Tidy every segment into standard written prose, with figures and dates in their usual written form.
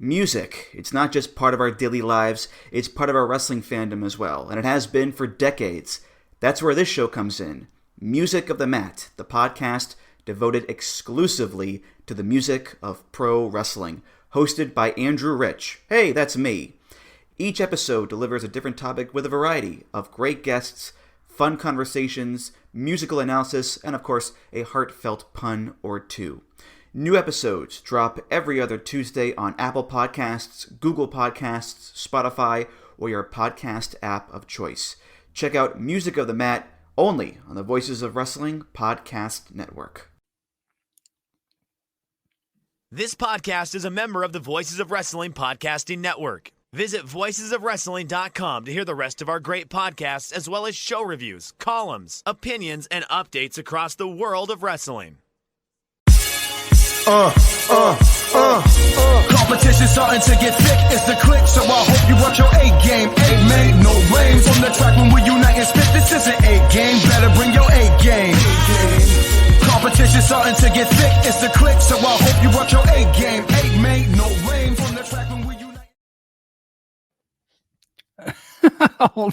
Music. It's not just part of our daily lives, it's part of our wrestling fandom as well, and it has been for decades. That's where this show comes in. Music of the Mat, the podcast devoted exclusively to the music of pro wrestling, hosted by Andrew Rich. Hey, that's me. Each episode delivers a different topic with a variety of great guests, fun conversations, musical analysis, and of course, a heartfelt pun or two. New episodes drop every other Tuesday on Apple Podcasts, Google Podcasts, Spotify, or your podcast app of choice. Check out Music of the Mat only on the Voices of Wrestling Podcast Network. This podcast is a member of the Voices of Wrestling Podcasting Network. Visit voicesofwrestling.com to hear the rest of our great podcasts, as well as show reviews, columns, opinions, and updates across the world of wrestling. Competition starting to get thick, it's the click, so I hope you watch your A game. A made no rain from the track when we unite and spit. This is an A game, better bring your A game. Competition starting to get thick, it's the click, so I hope you watch your A game. A made no rain from the track when we unite. Oh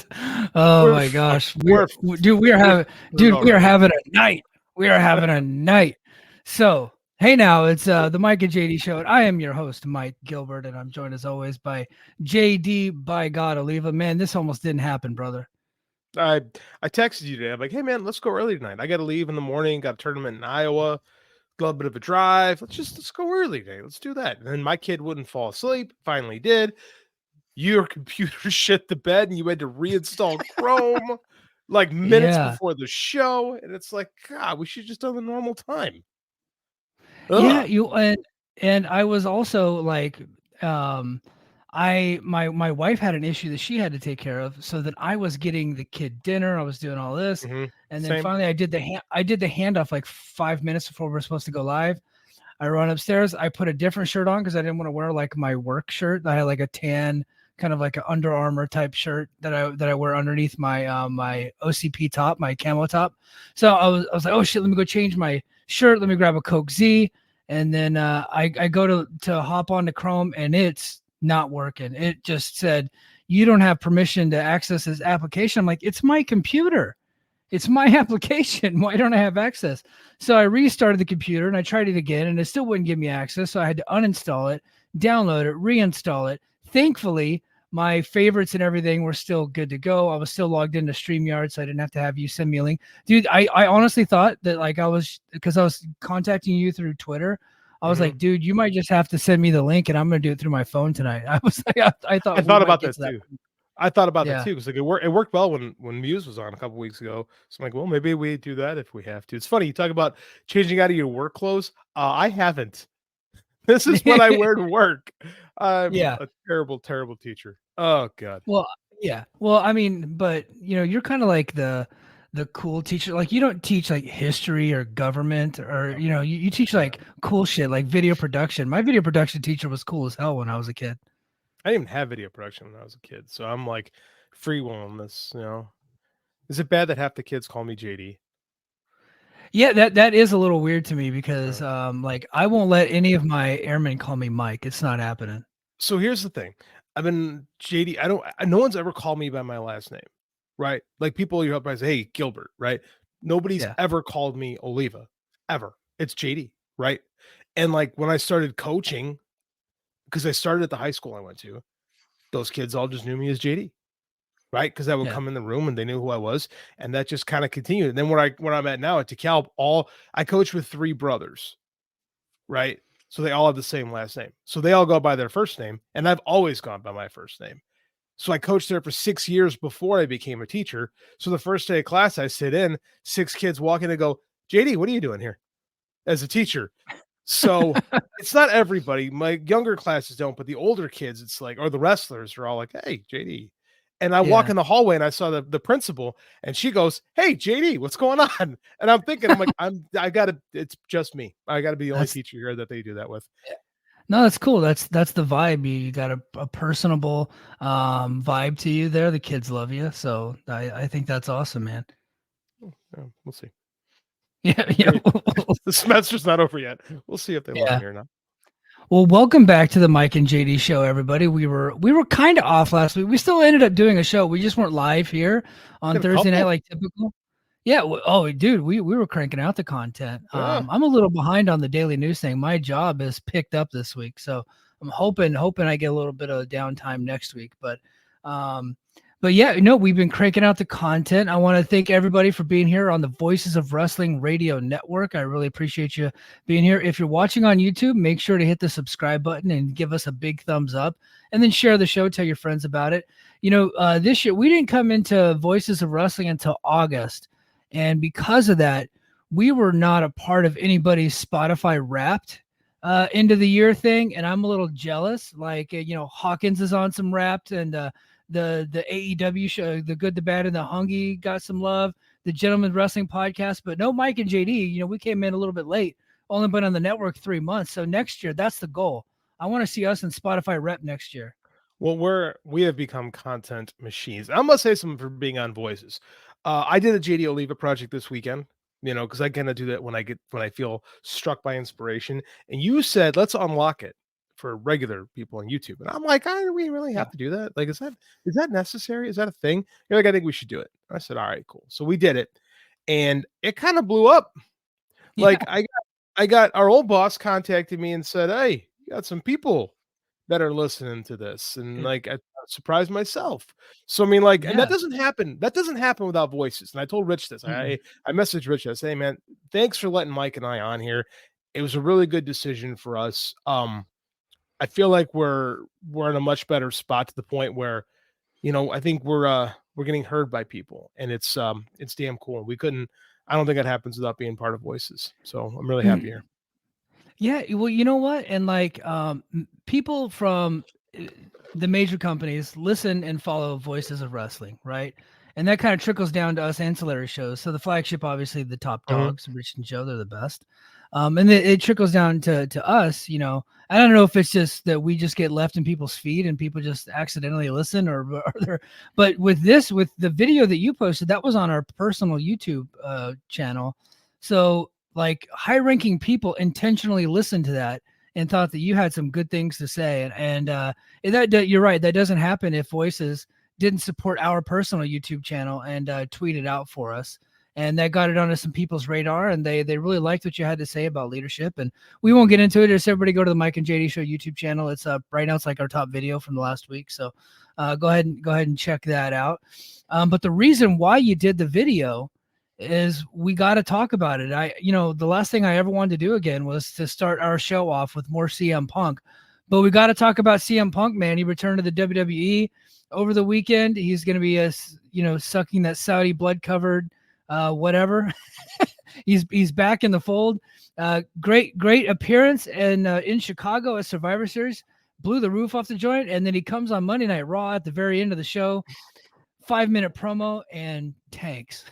my gosh, we are having a night. We are having a night. So. Hey now, it's the Mike and JD show, and I am your host, Mike Gilbert, and I'm joined as always by JD, by God, Oliva. Man, this almost didn't happen, brother. I texted you today. I'm like, hey man, let's go early tonight. I got to leave in the morning. Got a tournament in Iowa. Got a bit of a drive. Let's go early today. Let's do that. And then my kid wouldn't fall asleep. Finally did. Your computer shit the bed, and you had to reinstall Chrome like minutes before the show. And it's like, God, we should just done the normal time. Yeah, and I was also like, my wife had an issue that she had to take care of, so that I was getting the kid dinner, I was doing all this, and then finally I did the handoff like 5 minutes before we were supposed to go live. I run upstairs, I put a different shirt on because I didn't want to wear like my work shirt. I had like a tan, kind of like an Under Armour type shirt that I wear underneath my my OCP top, my camo top. So I was like, oh shit, let me go change my shirt. Let me grab a Coke Z. And then I go to hop on to Chrome, and it's not working. It just said, you don't have permission to access this application. I'm like, it's my computer. It's my application. Why don't I have access? So I restarted the computer, and I tried it again, and it still wouldn't give me access. So I had to uninstall it, download it, reinstall it. Thankfully, my favorites and everything were still good to go. I was still logged into StreamYard, so I didn't have to have you send me a link. Dude, I honestly thought that like because I was contacting you through Twitter, I was like, dude, you might just have to send me the link, and I'm going to do it through my phone tonight. I was like, I thought about that too. I thought about that too, because like it worked well when Muse was on a couple weeks ago. So I'm like, well, maybe we do that if we have to. It's funny, you talk about changing out of your work clothes. I haven't. This is what I wear to work. I'm a terrible, terrible teacher. Oh God. Well, yeah. Well, I mean, but you're kind of like the cool teacher. Like you don't teach like history or government or you teach like cool shit like video production. My video production teacher was cool as hell when I was a kid. I didn't even have video production when I was a kid, so I'm like freewheeling this. Is it bad that half the kids call me JD? Yeah, that is a little weird to me because like I won't let any of my airmen call me Mike. It's not happening. So here's the thing. I've been JD. No one's ever called me by my last name, right? Like people you help by say, hey, Gilbert, right? Nobody's ever called me Oliva, ever. It's JD, right? And like when I started coaching, because I started at the high school I went to, those kids all just knew me as JD. Right, because I would come in the room and they knew who I was, and that just kind of continued. And then where I'm at now at DeKalb, I coach with 3 brothers, right? So they all have the same last name. So they all go by their first name, and I've always gone by my first name. So I coached there for 6 years before I became a teacher. So the first day of class, I sit in, 6 kids walk in and go, JD, what are you doing here as a teacher? So it's not everybody. My younger classes don't, but the older kids, it's like, or the wrestlers are all like, hey, JD. And I walk in the hallway and I saw the principal, and she goes, hey, JD, what's going on? And I'm thinking, it's just me. I gotta be the only teacher here that they do that with. No, that's cool. That's the vibe. You got a personable vibe to you there. The kids love you. So I think that's awesome, man. Yeah, we'll see. Yeah. The semester's not over yet. We'll see if they love me or not. Well, welcome back to the Mike and JD show, everybody. We were kind of off last week. We still ended up doing a show. We just weren't live here on Thursday night like typical. Yeah. Dude, we were cranking out the content. Yeah. I'm a little behind on the daily news thing. My job is picked up this week, so I'm hoping I get a little bit of downtime next week. But yeah, we've been cranking out the content. I want to thank everybody for being here on the Voices of Wrestling Radio Network. I really appreciate you being here. If you're watching on YouTube, make sure to hit the subscribe button and give us a big thumbs up, and then share the show. Tell your friends about it. This year we didn't come into Voices of Wrestling until August, and because of that, we were not a part of anybody's Spotify Wrapped end of the year thing, and I'm a little jealous. Like, Hawkins is on some Wrapped, and the AEW show, The Good, the Bad, and the Hungry got some love. The Gentleman Wrestling Podcast, but no Mike and JD. We came in a little bit late, only been on the network 3 months. So next year, that's the goal. I want to see us in Spotify Rep next year. Well, we have become content machines. I must say something for being on Voices. I did a JD Oliva project this weekend, because I kind of do that when I feel struck by inspiration. And you said, let's unlock it for regular people on YouTube. And I'm like, do we really have to do that? Like, is that necessary? Is that a thing? You're like, I think we should do it. I said, all right, cool. So we did it. And it kind of blew up. Yeah. Like I got our old boss contacted me and said, hey, you got some people that are listening to this. And like, I surprised myself. So, I mean, like, and that doesn't happen. That doesn't happen without Voices. And I told Rich this. I messaged Rich. I said, hey, man, thanks for letting Mike and I on here. It was a really good decision for us. I feel like we're in a much better spot to the point where, I think we're getting heard by people, and it's damn cool. I don't think that happens without being part of Voices. So I'm really happy here. Yeah. Well, you know what? And like, people from the major companies listen and follow Voices of Wrestling, right? And that kind of trickles down to us ancillary shows. So the flagship, obviously the top dogs, Rich and Joe, they're the best. And it trickles down to us, I don't know if it's just that we just get left in people's feed and people just accidentally listen but with the video that you posted, that was on our personal YouTube channel. So like high ranking people intentionally listened to that and thought that you had some good things to say. And that you're right. That doesn't happen if Voices didn't support our personal YouTube channel and tweet it out for us. And that got it onto some people's radar, and they really liked what you had to say about leadership. And we won't get into it. Just everybody go to the Mike and JD Show YouTube channel. It's right now. It's like our top video from the last week. So go ahead and check that out. But the reason why you did the video is we got to talk about it. The last thing I ever wanted to do again was to start our show off with more CM Punk, but we got to talk about CM Punk, man. He returned to the WWE over the weekend. He's going to be sucking that Saudi blood covered whatever. he's back in the fold. Great appearance in Chicago at Survivor Series. Blew the roof off the joint, and then he comes on Monday Night Raw at the very end of the show. 5-minute promo and tanks.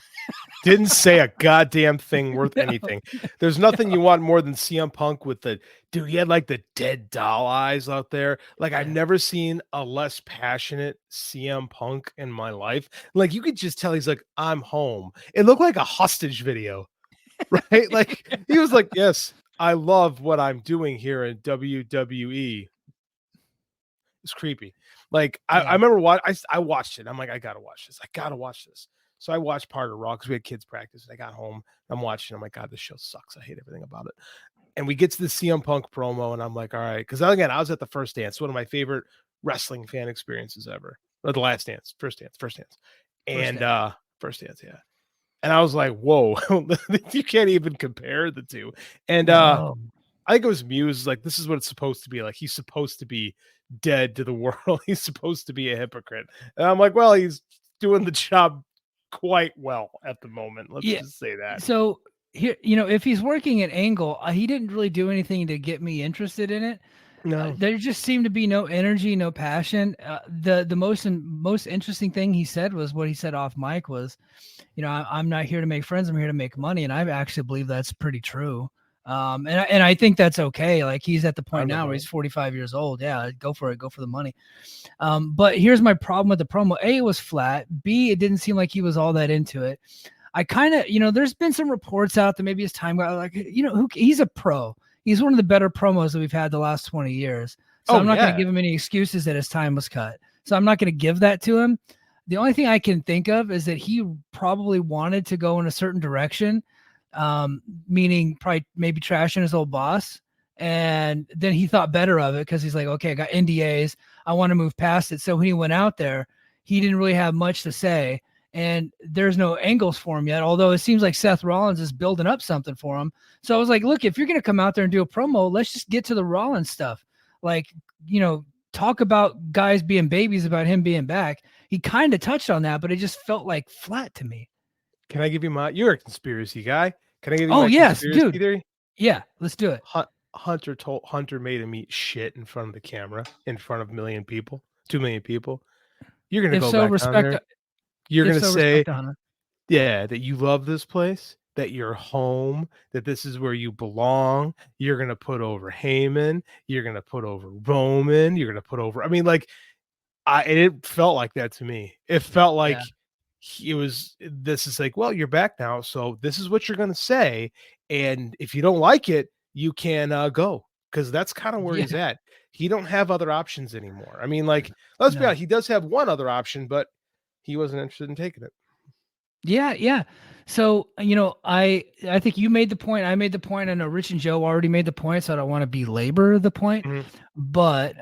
Didn't say a goddamn thing worth anything. There's nothing you want more than CM Punk with he had like the dead doll eyes out there. Like I've never seen a less passionate CM Punk in my life. Like you could just tell he's like, I'm home. It looked like a hostage video, right? Like he was like, yes, I love what I'm doing here in WWE. It's creepy. Like I remember I watched it. I'm like, I gotta watch this. So I watched part of Raw because we had kids practice. I got home. I'm watching. I'm like, God, this show sucks. I hate everything about it. And we get to the CM Punk promo, and I'm like, all right. Because again, I was at the First Dance, one of my favorite wrestling fan experiences ever. Or the Last Dance, First Dance. And First Dance, yeah. And I was like, whoa, you can't even compare the two. And I think it was Muse, like, this is what it's supposed to be. Like, he's supposed to be dead to the world. He's supposed to be a hypocrite. And I'm like, well, he's doing the job quite well at the moment. Let's just say that. So here, if he's working at Angle, he didn't really do anything to get me interested in it. No, there just seemed to be no energy, no passion. The most interesting thing he said was what he said off mic was, I'm not here to make friends. I'm here to make money. And I actually believe that's pretty true. And I think that's okay. Like he's at the point now where he's 45 years old. Yeah, go for it. Go for the money. But here's my problem with the promo. A, it was flat. B, it didn't seem like he was all that into it. I kind of, there's been some reports out that maybe his time got like, he's a pro. he's one of the better promos that we've had the last 20 years. So I'm not going to give him any excuses that his time was cut. So I'm not going to give that to him. The only thing I can think of is that he probably wanted to go in a certain direction, meaning probably maybe trashing his old boss. And then he thought better of it because he's like, okay, I got NDAs. I want to move past it. So when he went out there, he didn't really have much to say. And there's no angles for him yet, although it seems like Seth Rollins is building up something for him. So I was like, look, if you're going to come out there and do a promo, let's just get to the Rollins stuff. Like, talk about guys being babies about him being back. He kind of touched on that, but it just felt like flat to me. Can I give you you're a conspiracy guy. Can I give you my conspiracy dude. theory? Yeah, let's do it. Hunter made him eat shit in front of the camera, in front of 2 million people. You're going to go back on there. You're going to say, that you love this place, that you're home, that this is where you belong. You're going to put over Heyman. You're going to put over Roman. You're going to put over, it felt like that to me. It felt like this is like, well, you're back now. So this is what you're going to say. And if you don't like it, you can go. Because that's kind of where he's at. He don't have other options anymore. Let's be honest. He does have one other option, but he wasn't interested in taking it. Yeah. So, I think you made the point. I made the point. I know Rich and Joe already made the point, so I don't want to belabor the point. Mm-hmm. But,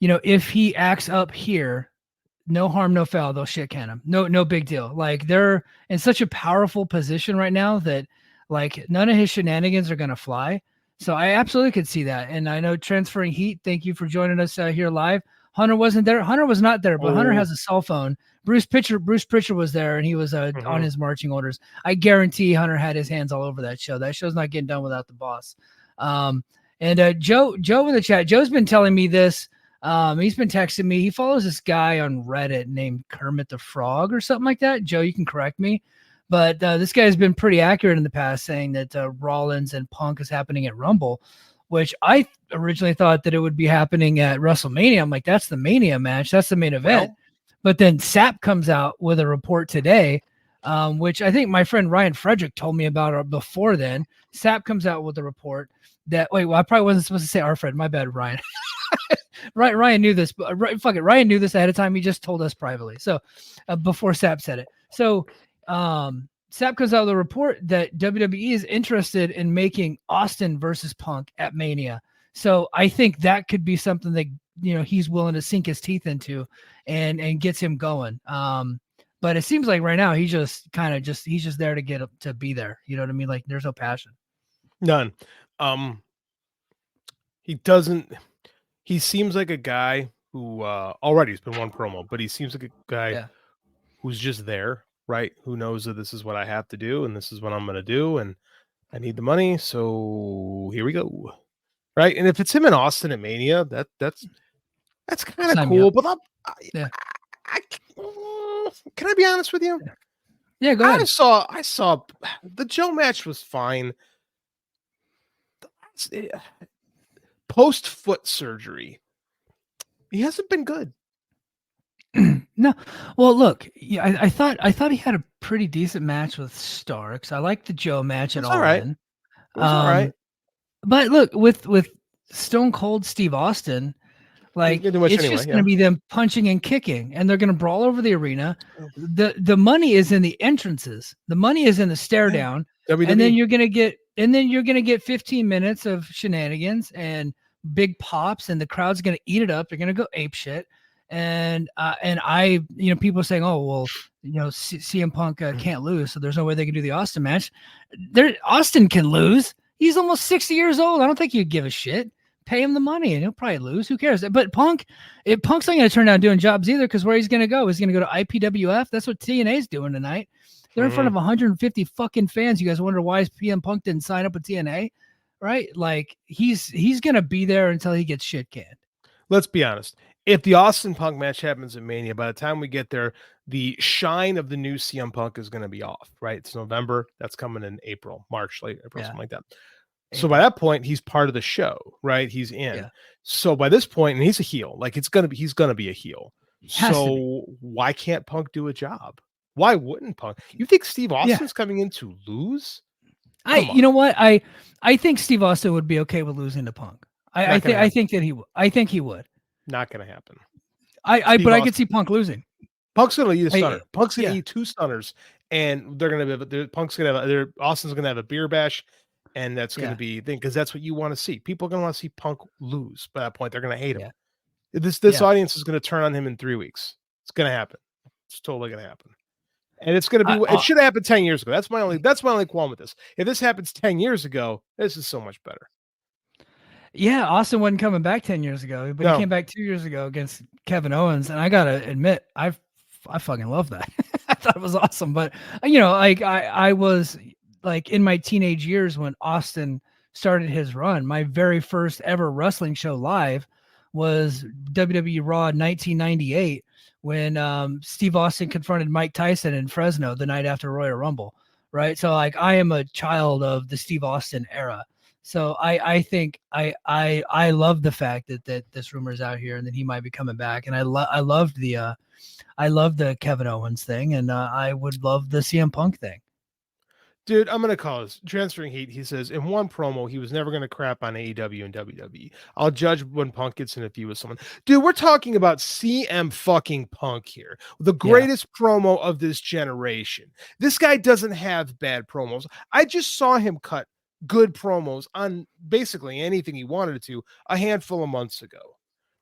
if he acts up here, no harm, no foul, they'll shit can him. No big deal. Like, they're in such a powerful position right now that, like, none of his shenanigans are going to fly. So I absolutely could see that. And I know Transferring Heat, thank you for joining us here live. Hunter wasn't there. Hunter was not there, but Hunter has a cell phone. Bruce Pritchard was there, and he was on his marching orders. I guarantee Hunter had his hands all over that show. That show's not getting done without the boss. Joe in the chat, Joe's been telling me this. He's been texting me. He follows this guy on Reddit named Kermit the Frog or something like that. Joe, you can correct me. But this guy has been pretty accurate in the past, saying that Rollins and Punk is happening at Rumble, which I originally thought that it would be happening at WrestleMania. I'm like, that's the Mania match. That's the main event. Well, but then Sapp comes out with a report today, which I think my friend Ryan Frederick told me about before then. Sapp comes out with a report that, I probably wasn't supposed to say our friend. My bad, Ryan. Ryan knew this. But fuck it. Ryan knew this ahead of time. He just told us privately. So before Sapp said it. So Sapp comes out with a report that WWE is interested in making Austin versus Punk at Mania. So I think that could be something that, he's willing to sink his teeth into and gets him going. But it seems like right now he's just there to be there. You know what I mean? Like, there's no passion. None. He seems like a guy who already has been one promo, but he seems like a guy who's just there. Right, who knows that this is what I have to do and this is what I'm going to do and I need the money, so here we go. Right, and if it's him in Austin at Mania, that's kind of cool. But can I be honest with you? Yeah, go ahead. I saw the Joe match was fine. Post foot surgery, he hasn't been good. No, well, look, I thought he had a pretty decent match with Starks. I liked the Joe match at all. Right. It was all right. But look, with Stone Cold Steve Austin, like, it's just going to be them punching and kicking, and they're going to brawl over the arena. The money is in the entrances. The money is in the stare down, WWE. and then you're going to get 15 minutes of shenanigans and big pops, and the crowd's going to eat it up. They're going to go ape shit. And I, people saying, oh, well, CM Punk can't lose, so there's no way they can do the Austin match. Austin can lose. He's almost 60 years old. I don't think you'd give a shit. Pay him the money, and he'll probably lose. Who cares? But Punk's not going to turn down doing jobs either, because where he's going to go? He's going to go to IPWF. That's what TNA's doing tonight. They're in front of 150 fucking fans. You guys wonder why CM Punk didn't sign up with TNA, right? Like, he's going to be there until he gets shit canned. Let's be honest. If the Austin Punk match happens at Mania, by the time we get there, the shine of the new CM Punk is going to be off, right? It's November. That's coming in March, late April, something like that. So by that point, he's part of the show, right? He's in. Yeah. So by this point, and he's a heel, like he's going to be a heel. So why can't Punk do a job? Why wouldn't Punk? You think Steve Austin's coming in to lose? You know what? I think Steve Austin would be okay with losing to Punk. I think that he would. I think he would. Not going to happen. But I could see Punk losing. Punk's going to eat a stunner. Punk's going to eat 2 stunners, and they're going to be. Punk's going to have. Austin's going to have a beer bash, and that's going to be thing because that's what you want to see. People are going to want to see Punk lose. By that point, they're going to hate him. This audience is going to turn on him in 3 weeks. It's going to happen. It's totally going to happen. And it's going to be. It should have happened 10 years ago. That's my only qualm with this. If this happens 10 years ago, this is so much better. Yeah, Austin wasn't coming back 10 years ago, but he came back 2 years ago against Kevin Owens, and I gotta admit, I fucking love that. I thought it was awesome. But like I was like in my teenage years when Austin started his run. My very first ever wrestling show live was WWE RAW 1998 when Steve Austin confronted Mike Tyson in Fresno the night after Royal Rumble. Right, so like I am a child of the Steve Austin era. So I think I love the fact that this rumor is out here and that he might be coming back. And I loved the Kevin Owens thing, and I would love the CM Punk thing. Dude, I'm gonna call this transferring heat. He says in one promo he was never gonna crap on AEW and WWE. I'll judge when Punk gets in a feud with someone. Dude, we're talking about CM fucking Punk here, the greatest promo of this generation. This guy doesn't have bad promos. I just saw him cut good promos on basically anything he wanted to a handful of months ago,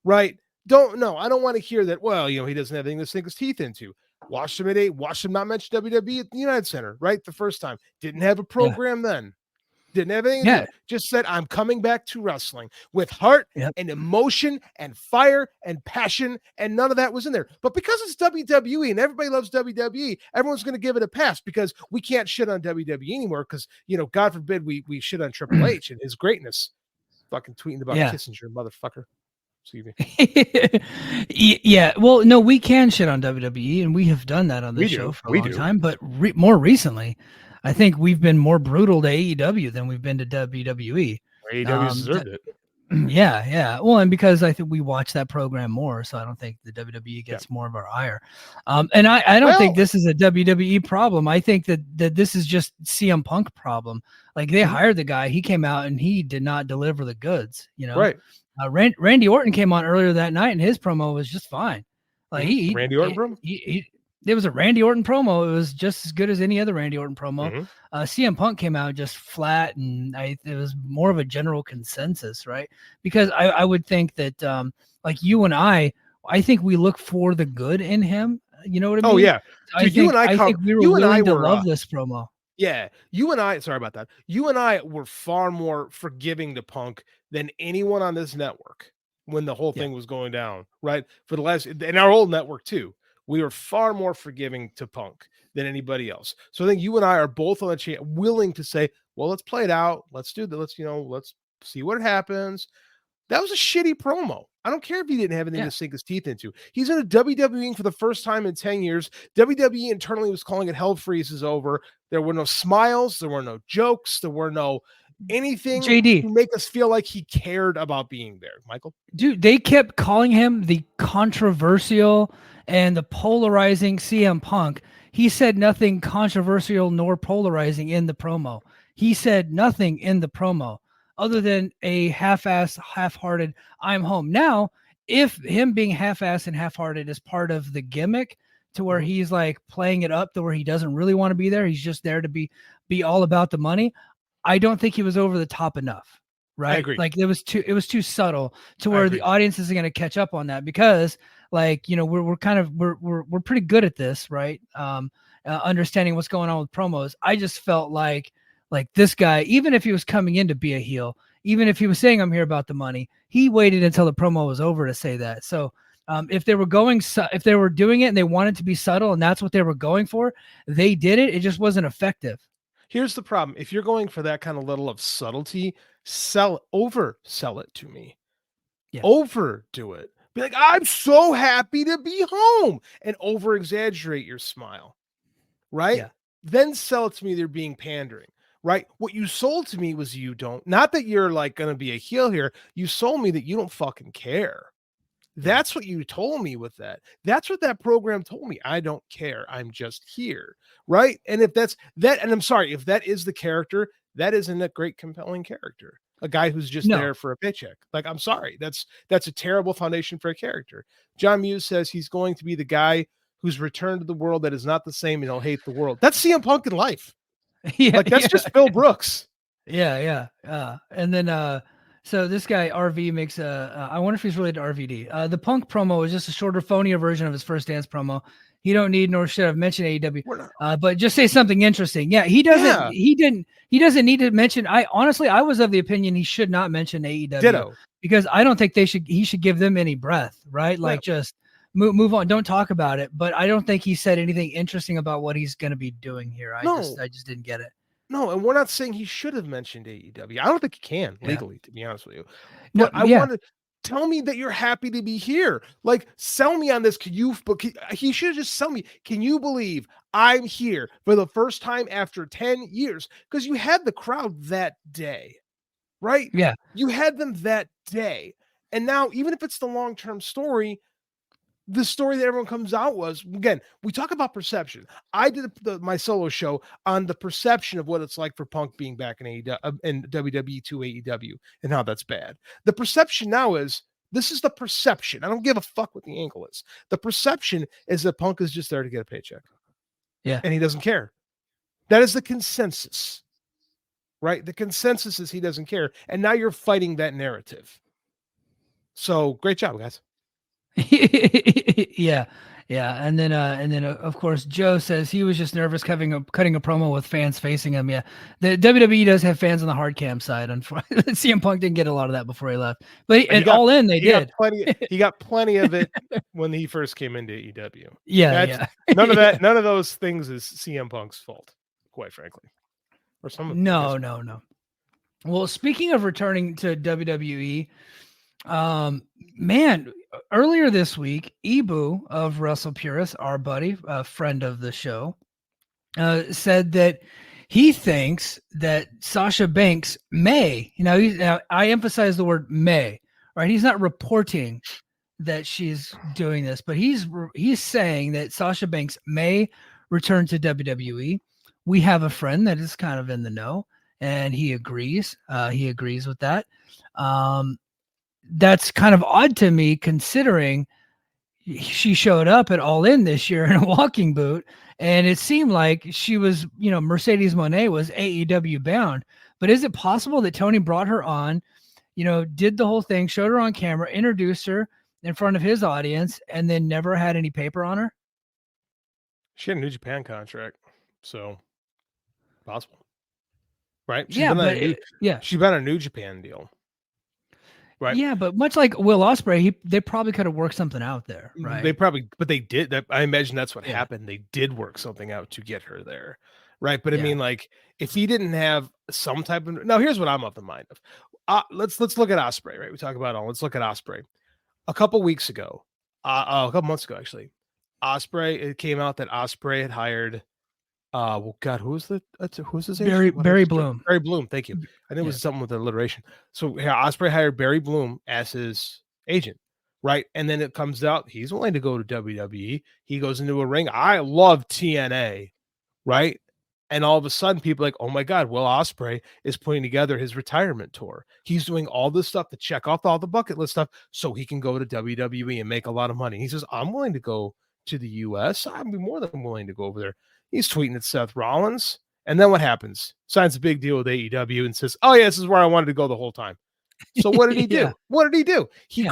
right? I don't want to hear that. Well, he doesn't have anything to sink his teeth into. Watched him at 8. Watched him not mention WWE at the United Center, right? The first time. Didn't have a program then. Didn't have anything. Just said, I'm coming back to wrestling with heart and emotion and fire and passion, and none of that was in there. But because it's WWE and everybody loves WWE, everyone's going to give it a pass because we can't shit on WWE anymore because, God forbid we shit on Triple H and his greatness. Fucking tweeting about Kissinger, motherfucker. Yeah, well, no, we can shit on WWE, and we have done that on this show for a long time. But more recently, I think we've been more brutal to AEW than we've been to WWE. AEW deserved it. Yeah. Well, and because I think we watch that program more, so I don't think the WWE gets more of our ire. And I don't think this is a WWE problem. I think that this is just CM Punk problem. Like they hired the guy, he came out and he did not deliver the goods. Right. Randy Orton came on earlier that night, and his promo was just fine. Like Randy Orton promo. It was a Randy Orton promo. It was just as good as any other Randy Orton promo. CM Punk came out just flat, and it was more of a general consensus, right? Because I would think that like you and I think we look for the good in him. You know what I mean? Oh yeah, dude, I think we were willing to love this promo. Yeah, you and I, sorry about that. You and I were far more forgiving to Punk than anyone on this network when the whole thing was going down, right? For the last, and our old network too, we were far more forgiving to Punk than anybody else. So I think you and I are both on the chain, willing to say, well, let's play it out. Let's do that. Let's see what happens. That was a shitty promo. I don't care if he didn't have anything to sink his teeth into. He's in a WWE for the first time in 10 years. WWE internally was calling it Hell Freeze is over. There were no smiles. There were no jokes. There were no anything to make us feel like he cared about being there. Michael? Dude, they kept calling him the controversial and the polarizing CM Punk. He said nothing controversial nor polarizing in the promo. He said nothing in the promo other than a half-assed, half-hearted, I'm home. Now, if him being half-assed and half-hearted is part of the gimmick to where he's like playing it up to where he doesn't really want to be there, he's just there to be all about the money, I don't think he was over the top enough, right? I agree. Like it was too subtle to where the audience isn't going to catch up on that because like, we're pretty good at this, right? Understanding what's going on with promos. I just felt like this guy, even if he was coming in to be a heel, even if he was saying I'm here about the money, he waited until the promo was over to say that. So if they were doing it and they wanted to be subtle and that's what they were going for, they did it. It just wasn't effective. Here's the problem. If you're going for that kind of level of subtlety, oversell it to me. Yeah. Overdo it. Be like, I'm so happy to be home, and over exaggerate your smile. Right? Yeah. Then sell it to me. They're being pandering. Right? What you sold to me was not that you're like going to be a heel here. You sold me that you don't fucking care. That's what you told me with that. That's what that program told me. I don't care. I'm just here. Right. And if that's that, and I'm sorry, if that is the character, that isn't a great compelling character. A guy who's just there for a paycheck. Like, I'm sorry, that's a terrible foundation for a character. John Muse says he's going to be the guy who's returned to the world that is not the same and he'll hate the world. That's CM Punk in life. Like, that's just Phil Brooks. Yeah. And then so this guy RV makes I wonder if he's related to RVD. The Punk promo is just a shorter, phonier version of his first dance promo. He don't need nor should have mentioned AEW, but just say something interesting. Yeah, he doesn't. Yeah. He doesn't need to mention. I was of the opinion he should not mention AEW. Ditto. Because I don't think he should give them any breath. Right? Like just move on. Don't talk about it. But I don't think he said anything interesting about what he's going to be doing here. I just didn't get it. No, and we're not saying he should have mentioned AEW. I don't think he can legally, to be honest with you. But I want to tell me that you're happy to be here. Like, sell me on this. He should have just sell me. Can you believe I'm here for the first time after 10 years? Because you had the crowd that day, right? Yeah. You had them that day. And now, even if it's the long-term story, the story that everyone comes out was, again, we talk about perception. I did my solo show on the perception of what it's like for Punk being back in WWE to AEW and how that's bad. The perception now is, this is the perception. I don't give a fuck what the angle is. The perception is that Punk is just there to get a paycheck. Yeah. And he doesn't care. That is the consensus, right? The consensus is he doesn't care. And now you're fighting that narrative. So great job, guys. Yeah. And then of course Joe says he was just nervous cutting a promo with fans facing him. Yeah, the WWE does have fans on the hard cam side. Unfortunately, CM Punk didn't get a lot of that before he left, but he did. He got plenty of it when he first came into AEW. Yeah. None of that. None of those things is CM Punk's fault, quite frankly. Or some of no. Well, speaking of returning to WWE, man, earlier this week, Ibu of Wrestle Purist, our buddy, a friend of the show, said that he thinks that Sasha Banks may, now I emphasize the word may, right? He's not reporting that she's doing this, but he's saying that Sasha Banks may return to WWE. We have a friend that is kind of in the know, and he agrees. He agrees with that. That's kind of odd to me, considering she showed up at All In this year in a walking boot, and it seemed like she was, Mercedes Moné was AEW bound. But is it possible that Tony brought her on, did the whole thing, showed her on camera, introduced her in front of his audience, and then never had any paper on her? She had a New Japan contract, so possible, right? She's been on a New Japan deal. Right. Yeah, but much like Will Ospreay, they probably could have worked something out there, right? But they did. I imagine that's what happened. They did work something out to get her there, right? But I mean, like, if he didn't have some type of, now here's what I'm of the mind of. Let's look at Ospreay, right? We talk about all. Let's look at Ospreay. A couple months ago, actually, Ospreay. It came out that Ospreay had hired. Who's his agent? Barry Bloom. Barry Bloom, thank you. I think it was something with the alliteration. So Ospreay hired Barry Bloom as his agent, right? And then it comes out he's willing to go to WWE. He goes into a ring. I love TNA, right? And all of a sudden, people are like, oh my God, Will Ospreay is putting together his retirement tour. He's doing all this stuff to check off all the bucket list stuff so he can go to WWE and make a lot of money. He says, I'm willing to go to the US. I'd be more than willing to go over there. He's tweeting at Seth Rollins. And then what happens? Signs a big deal with AEW and says, oh yeah, this is where I wanted to go the whole time. So what did he do? What did he do? He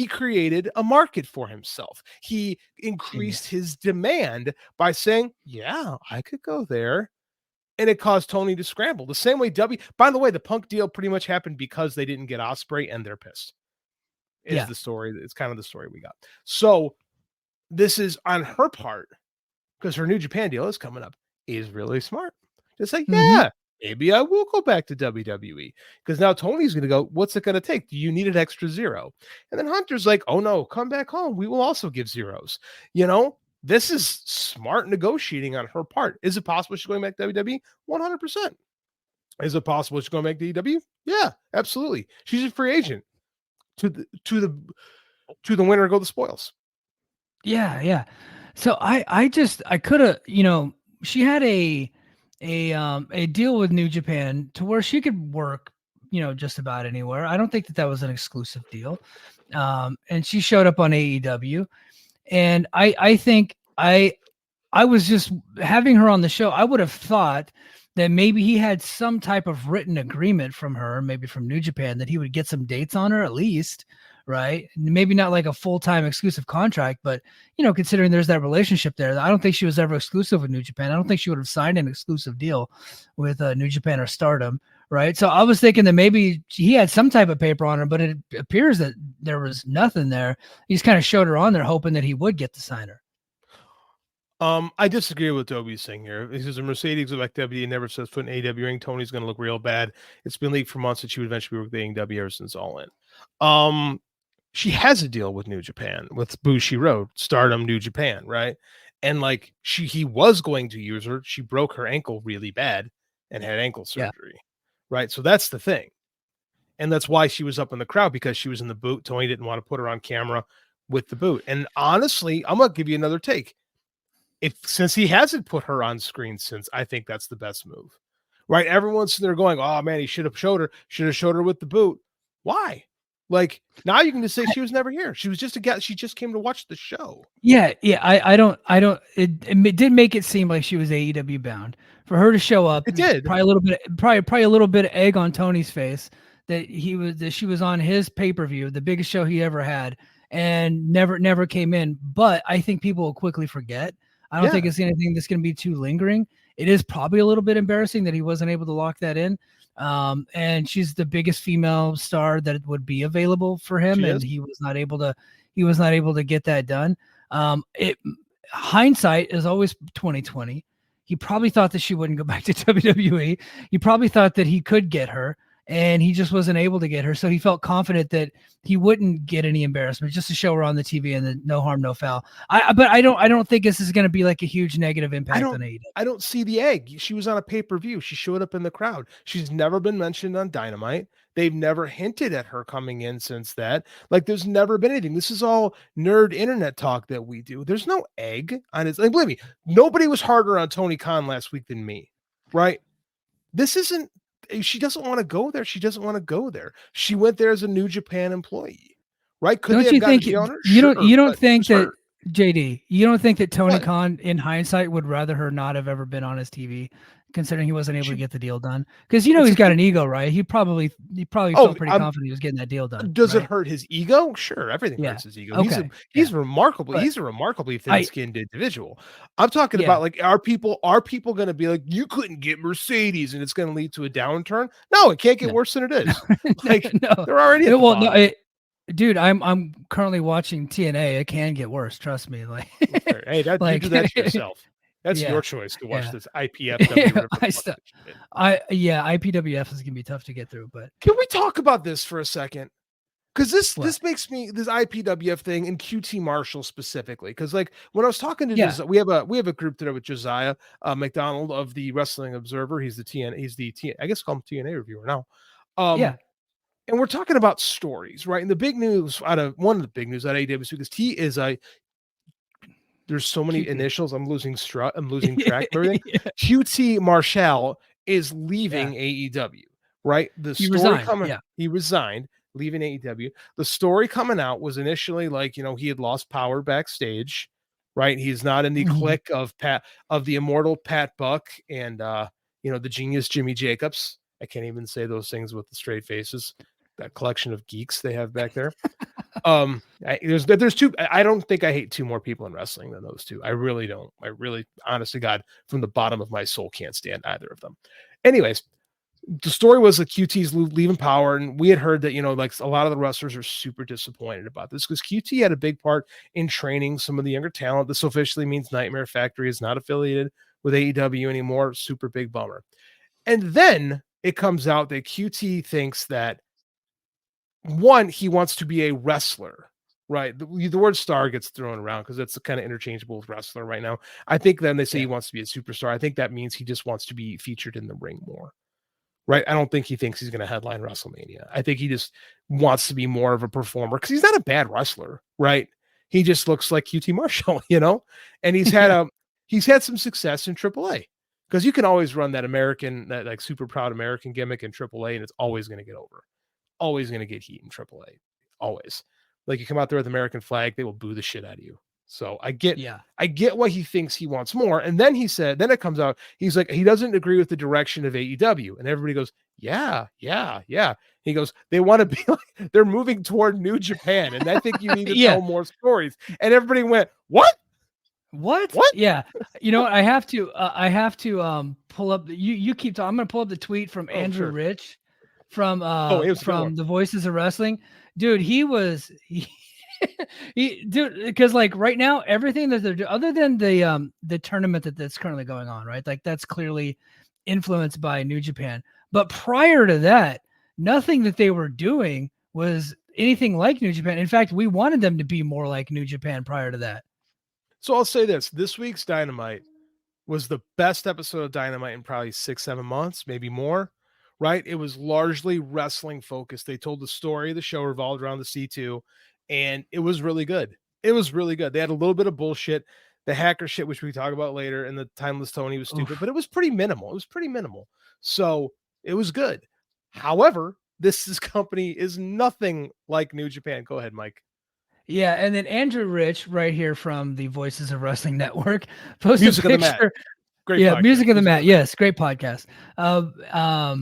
created a market for himself. He increased his demand by saying, yeah, I could go there. And it caused Tony to scramble. The same way by the way, the Punk deal pretty much happened because they didn't get Ospreay and they're pissed. Is the story. It's kind of the story we got. So this is on her part, because her New Japan deal is coming up, is really smart. Just like, maybe I will go back to WWE. Because now Tony's going to go, what's it going to take? Do you need an extra zero? And then Hunter's like, oh no, come back home. We will also give zeros. This is smart negotiating on her part. Is it possible she's going back to WWE? 100%. Is it possible she's going back to AEW? Yeah, absolutely. She's a free agent. To the winner go the spoils. Yeah. So I could have, she had a a deal with New Japan to where she could work, just about anywhere. I don't think that was an exclusive deal. And she showed up on AEW, and I think I was just having her on the show. I would have thought that maybe he had some type of written agreement from her, maybe from New Japan, that he would get some dates on her at least, right? Maybe not like a full-time exclusive contract, but considering there's that relationship there, I don't think she was ever exclusive with New Japan. I don't think she would have signed an exclusive deal with New Japan or Stardom, right? So I was thinking that maybe he had some type of paper on her, but it appears that there was nothing there. He just kind of showed her on there, hoping that he would get to sign her. I disagree with Toby's saying here. He says a Mercedes of WWE never says foot in AEW ring. Tony's going to look real bad. It's been leaked for months that she would eventually work with AEW ever since All In. She has a deal with New Japan, with Bushiroad, Stardom, New Japan, right? And like he was going to use her. She broke her ankle really bad and had ankle surgery, right? So that's the thing. And that's why she was up in the crowd, because she was in the boot. Tony didn't want to put her on camera with the boot. And honestly, I'm going to give you another take. Since he hasn't put her on screen since, I think that's the best move, right? Everyone's sitting there going, oh man, he should have showed her with the boot. Why? Like, now you can just say she was never here. She was just a guest. She just came to watch the show. Yeah. I don't, it did make it seem like she was AEW bound. For her to show up, it did. Probably a little bit of egg on Tony's face that she was on his pay-per-view, the biggest show he ever had, and never came in. But I think people will quickly forget. I don't think it's anything that's going to be too lingering. It is probably a little bit embarrassing that he wasn't able to lock that in. And she's the biggest female star that would be available for him, and he was not able to get that done. Hindsight is always 2020. He probably thought that she wouldn't go back to WWE. He probably thought that he could get her, and he just wasn't able to get her. So he felt confident that he wouldn't get any embarrassment, just to show her on the TV and then no harm, no foul. But I don't think this is going to be like a huge negative impact on AEW. I don't see the egg. She was on a pay-per-view. She showed up in the crowd. She's never been mentioned on Dynamite. They've never hinted at her coming in since that. Like, there's never been anything. This is all nerd internet talk that we do. There's no egg on his. Like, believe me, nobody was harder on Tony Khan last week than me, right? This isn't. She doesn't want to go there. She doesn't want to go there. She went there as a New Japan employee, right? Could don't they have you gotten think a on her? You Sure, don't think that JD? You don't think that Tony What? Khan, in hindsight, would rather her not have ever been on his TV, considering he wasn't able to get the deal done? Because he's got an ego, right? He probably felt pretty confident he was getting that deal done. Does right? it hurt his ego? Sure, everything hurts his ego. Okay. He's a remarkably thin-skinned individual. I'm talking about, like, are people going to be like, you couldn't get Mercedes and it's going to lead to a downturn? No, it can't get worse than it is. Like, they're already dude, I'm currently watching TNA. It can get worse. Trust me. Like, hey, you do that to yourself. That's your choice to watch this IPFW. IPWF is gonna be tough to get through. But can we talk about this for a second? Because this makes me, this IPWF thing, and QT Marshall specifically. Because, like, when I was talking to we have a group today with Josiah McDonald of the Wrestling Observer. He's I guess call him TNA reviewer now. And we're talking about stories, right? And the big news one of the big news out of AEW, because T is there's so many initials, I'm losing track of everything. QT Marshall is leaving AEW, right? He resigned, leaving AEW. The story coming out was initially like, he had lost power backstage, right? He's not in the clique of the immortal Pat Buck and the genius Jimmy Jacobs. I can't even say those things with the straight faces. That collection of geeks they have back there. There's two. I don't think I hate two more people in wrestling than those two. I really don't. I really, honest to God, from the bottom of my soul, can't stand either of them. Anyways, the story was that QT's leaving power, and we had heard that, like, a lot of the wrestlers are super disappointed about this because QT had a big part in training some of the younger talent. This officially means Nightmare Factory is not affiliated with AEW anymore. Super big bummer. And then it comes out that QT thinks that, one, he wants to be a wrestler, right? The word star gets thrown around because it's kind of interchangeable with wrestler right now. I think then they say he wants to be a superstar. I think that means he just wants to be featured in the ring more, right? I don't think he thinks he's going to headline WrestleMania. I think he just wants to be more of a performer because he's not a bad wrestler, right? He just looks like QT Marshall, and he's had some success in AAA. Because you can always run that American, that like super proud American gimmick in AAA, and it's always going to get over. Always going to get heat in AAA. Always. Like you come out there with American flag, they will boo the shit out of you. So I get why he thinks he wants more. And then then it comes out, he's like, he doesn't agree with the direction of AEW. And everybody goes, yeah. He goes, they want to be like, they're moving toward New Japan. And I think you need to tell more stories. And everybody went, what? Yeah. You know what? I have to pull up you keep talking. I'm going to pull up the tweet from Andrew Rich from the Voices of Wrestling. Dude, because like right now, everything that they're doing, other than the tournament that's currently going on, right? Like that's clearly influenced by New Japan. But prior to that, nothing that they were doing was anything like New Japan. In fact, we wanted them to be more like New Japan prior to that. So I'll say this week's Dynamite was the best episode of Dynamite in probably 6-7 months, maybe more, right? It was largely wrestling focused. They told the story. The show revolved around the C2, and it was really good. They had a little bit of bullshit. The hacker shit, which we talk about later, and the Timeless Tony was stupid, but it was pretty minimal. So it was good. However, this company is nothing like New Japan. Go ahead, Mike. Yeah, and then Andrew Rich, right here from the Voices of Wrestling Network, posted a picture. Great podcast. Music of the Mat. Yes, great podcast.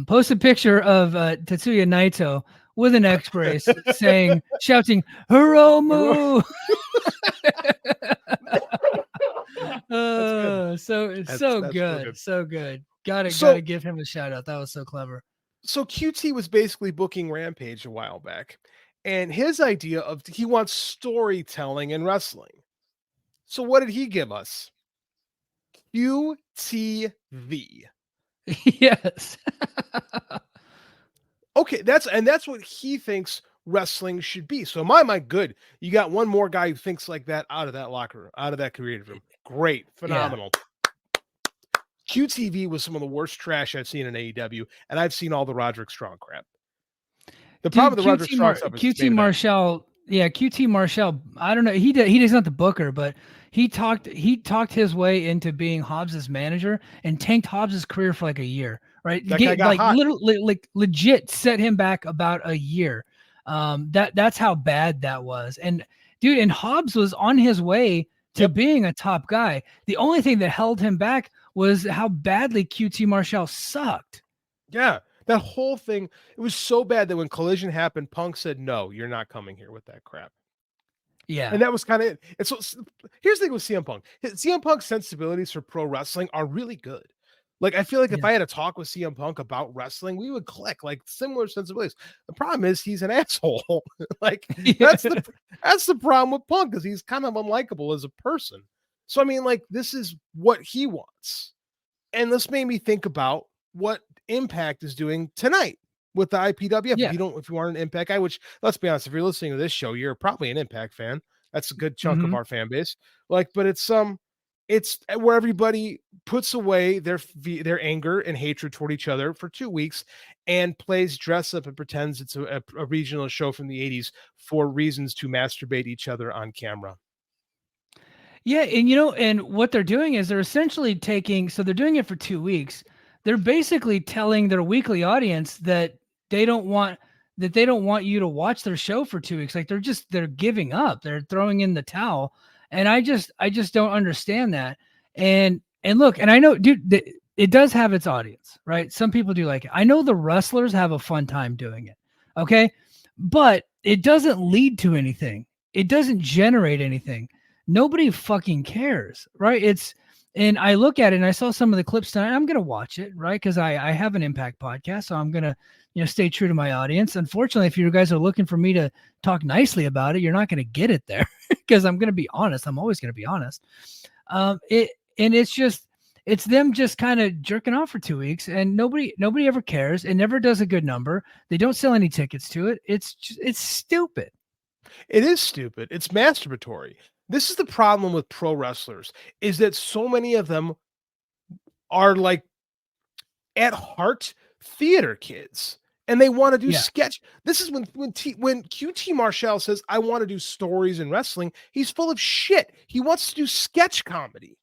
Post a picture of Tetsuya Naito with an X brace shouting, "Hiromu!" So good. Gotta give him a shout out. That was so clever. So QT was basically booking Rampage a while back. And his idea of he wants storytelling in wrestling. So what did he give us? QTV. Yes. Okay, that's what he thinks wrestling should be. So in my mind, good. You got one more guy who thinks like that out of that locker room, out of that creative room. Great, phenomenal. Yeah. QTV was some of the worst trash I've seen in AEW, and I've seen all the Roderick Strong crap. The problem with the Roderick Strong stuff is QT Marshall. Yeah, QT Marshall. I don't know. He's not the booker, but he talked his way into being Hobbs's manager and tanked Hobbs's career for like a year. Right? Literally, like legit set him back about a year. That's how bad that was. And dude, and Hobbs was on his way to being a top guy. The only thing that held him back was how badly QT Marshall sucked. Yeah. That whole thing, it was so bad that when Collision happened, Punk said, "No, you're not coming here with that crap." Yeah. And that was kind of it. And so here's the thing with CM Punk. CM Punk's sensibilities for pro wrestling are really good. Like, I feel like if I had a talk with CM Punk about wrestling, we would click, like similar sensibilities. The problem is he's an asshole. Like, that's the problem with Punk, because he's kind of unlikable as a person. So, I mean, like, this is what he wants. And this made me think about what Impact is doing tonight with the IPWF. Yeah. If you aren't an Impact guy, which, let's be honest, if you're listening to this show, you're probably an Impact fan. That's a good chunk of our fan base. Like, but it's where everybody puts away their anger and hatred toward each other for 2 weeks and plays dress up and pretends it's a regional show from the 80s for reasons to masturbate each other on camera. Yeah, and and what they're doing is they're essentially they're doing it for 2 weeks. They're basically telling their weekly audience that they don't want you to watch their show for 2 weeks. Like they're giving up. They're throwing in the towel. And I just don't understand that. And look, and I know, dude, it does have its audience, right? Some people do like it. I know the wrestlers have a fun time doing it. Okay. But it doesn't lead to anything. It doesn't generate anything. Nobody fucking cares, right? And I look at it and I saw some of the clips tonight. I'm going to watch it, right? Because I have an Impact podcast, so I'm going to, stay true to my audience. Unfortunately, if you guys are looking for me to talk nicely about it, you're not going to get it there because I'm going to be honest. I'm always going to be honest. It's them just kind of jerking off for 2 weeks, and nobody ever cares. It never does a good number. They don't sell any tickets to it. It's stupid. It is stupid. It's masturbatory. This is the problem with pro wrestlers, is that so many of them are like at heart theater kids, and they want to do sketch. This is when QT Marshall says, "I want to do stories in wrestling." He's full of shit. He wants to do sketch comedy.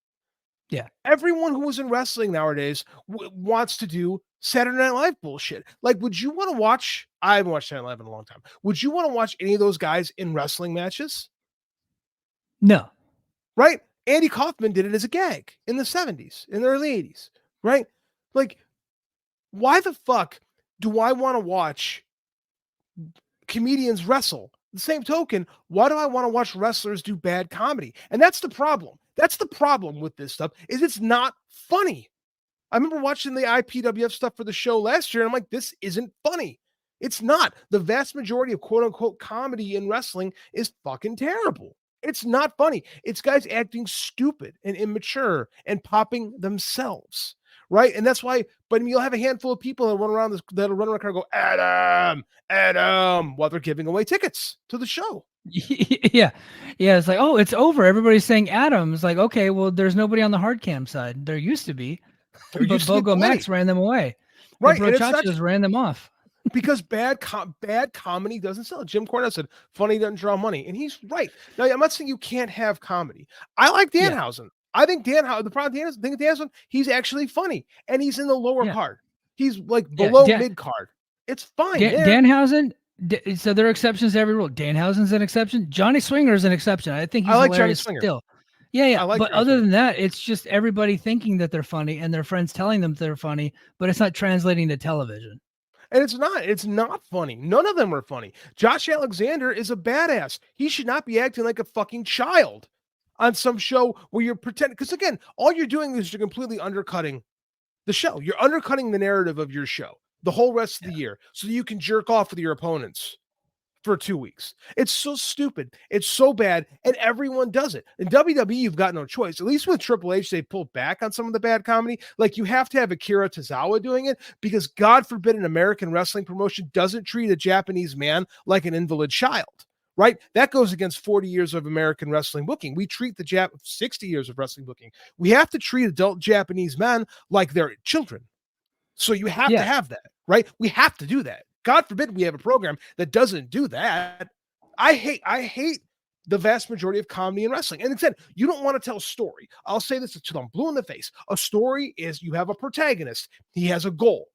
Yeah. Everyone who was in wrestling nowadays wants to do Saturday Night Live bullshit. Like, would you want to watch? I haven't watched Saturday Night Live in a long time. Would you want to watch any of those guys in wrestling matches? No. Right? Andy Kaufman did it as a gag in the 70s, in the early 80s, right? Like, why the fuck do I want to watch comedians wrestle? The same token, why do I want to watch wrestlers do bad comedy? And that's the problem. That's the problem with this stuff, is it's not funny. I remember watching the IPWF stuff for the show last year, and I'm like, this isn't funny. It's not. The vast majority of quote unquote comedy in wrestling is fucking terrible. It's not funny. It's guys acting stupid and immature and popping themselves. Right. And that's why, but you'll have a handful of people that run around and go, Adam, while they're giving away tickets to the show. Yeah. Yeah. It's like, oh, it's over. Everybody's saying Adam. It's like, okay, well, there's nobody on the hard cam side. There used to be. But BOGO Max ran them away. Right. The Brochachas ran them off. Because bad comedy doesn't sell. Jim Cornette said, funny doesn't draw money. And he's right. Now, I'm not saying you can't have comedy. I like Danhausen. I think the problem Danhausen, he's actually funny. And he's in the lower card. He's like below mid card. It's fine. Danhausen, so there are exceptions to every rule. Danhausen's an exception. Johnny Swinger's an exception. I think he's like hilarious Johnny Swinger. Still. Yeah. Like but other than that, it's just everybody thinking that they're funny and their friends telling them they're funny, but it's not translating to television. And it's not funny. None of them are funny. Josh Alexander is a badass. He should not be acting like a fucking child on some show where you're pretending. Because again, all you're doing is you're completely undercutting the show. You're undercutting the narrative of your show the whole rest of the year so you can jerk off with your opponents for 2 weeks. It's so stupid. It's so bad. And everyone does it. In WWE, you've got no choice. At least with Triple H, they pulled back on some of the bad comedy. Like, you have to have Akira Tozawa doing it because God forbid an American wrestling promotion doesn't treat a Japanese man like an invalid child, right? That goes against 40 years of American wrestling booking. We treat 60 years of wrestling booking. We have to treat adult Japanese men like they're children. So you have to have that, right? We have to do that. God forbid we have a program that doesn't do that. I hate the vast majority of comedy in wrestling. And instead, you don't want to tell a story. I'll say this until I'm blue in the face. A story is you have a protagonist. He has a goal.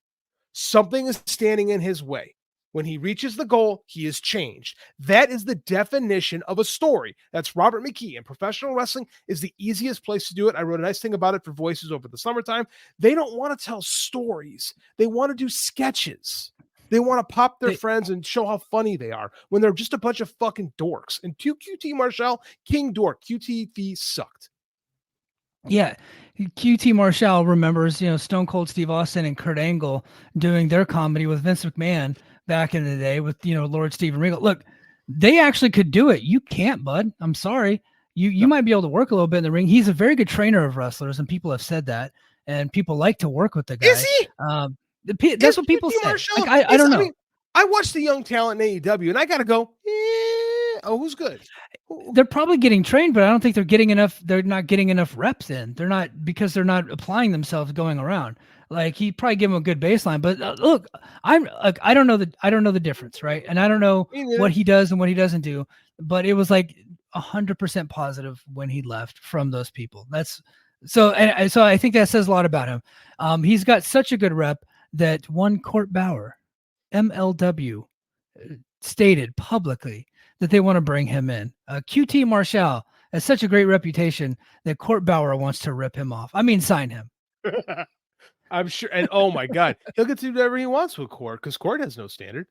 Something is standing in his way. When he reaches the goal, he is changed. That is the definition of a story. That's Robert McKee. And professional wrestling is the easiest place to do it. I wrote a nice thing about it for Voices over the summertime. They don't want to tell stories. They want to do sketches. They want to pop their friends and show how funny they are when they're just a bunch of fucking dorks. And QT Marshall, King Dork, QTV sucked. Yeah. QT Marshall remembers, Stone Cold Steve Austin and Kurt Angle doing their comedy with Vince McMahon back in the day with, Lord Steven Regal. Look, they actually could do it. You can't, bud. I'm sorry. You might be able to work a little bit in the ring. He's a very good trainer of wrestlers, and people have said that, and people like to work with the guy. Is he? That's what people say. Like, I don't know. I mean, I watched the young talent in AEW, and I got to go, who's good? They're probably getting trained, but I don't think they're getting enough. They're not getting enough reps in. They're not, because they're not applying themselves going around. Like, he probably give him a good baseline, but look, I don't know the difference, right? And I don't know what he does and what he doesn't do, but it was like 100% positive when he left from those people. So I think that says a lot about him. He's got such a good rep that one Court Bauer, MLW, stated publicly that they want to bring him in. QT Marshall has such a great reputation that Court Bauer wants to rip him off. I mean, sign him. I'm sure. And oh my God, he'll get to do whatever he wants with Court because Court has no standard.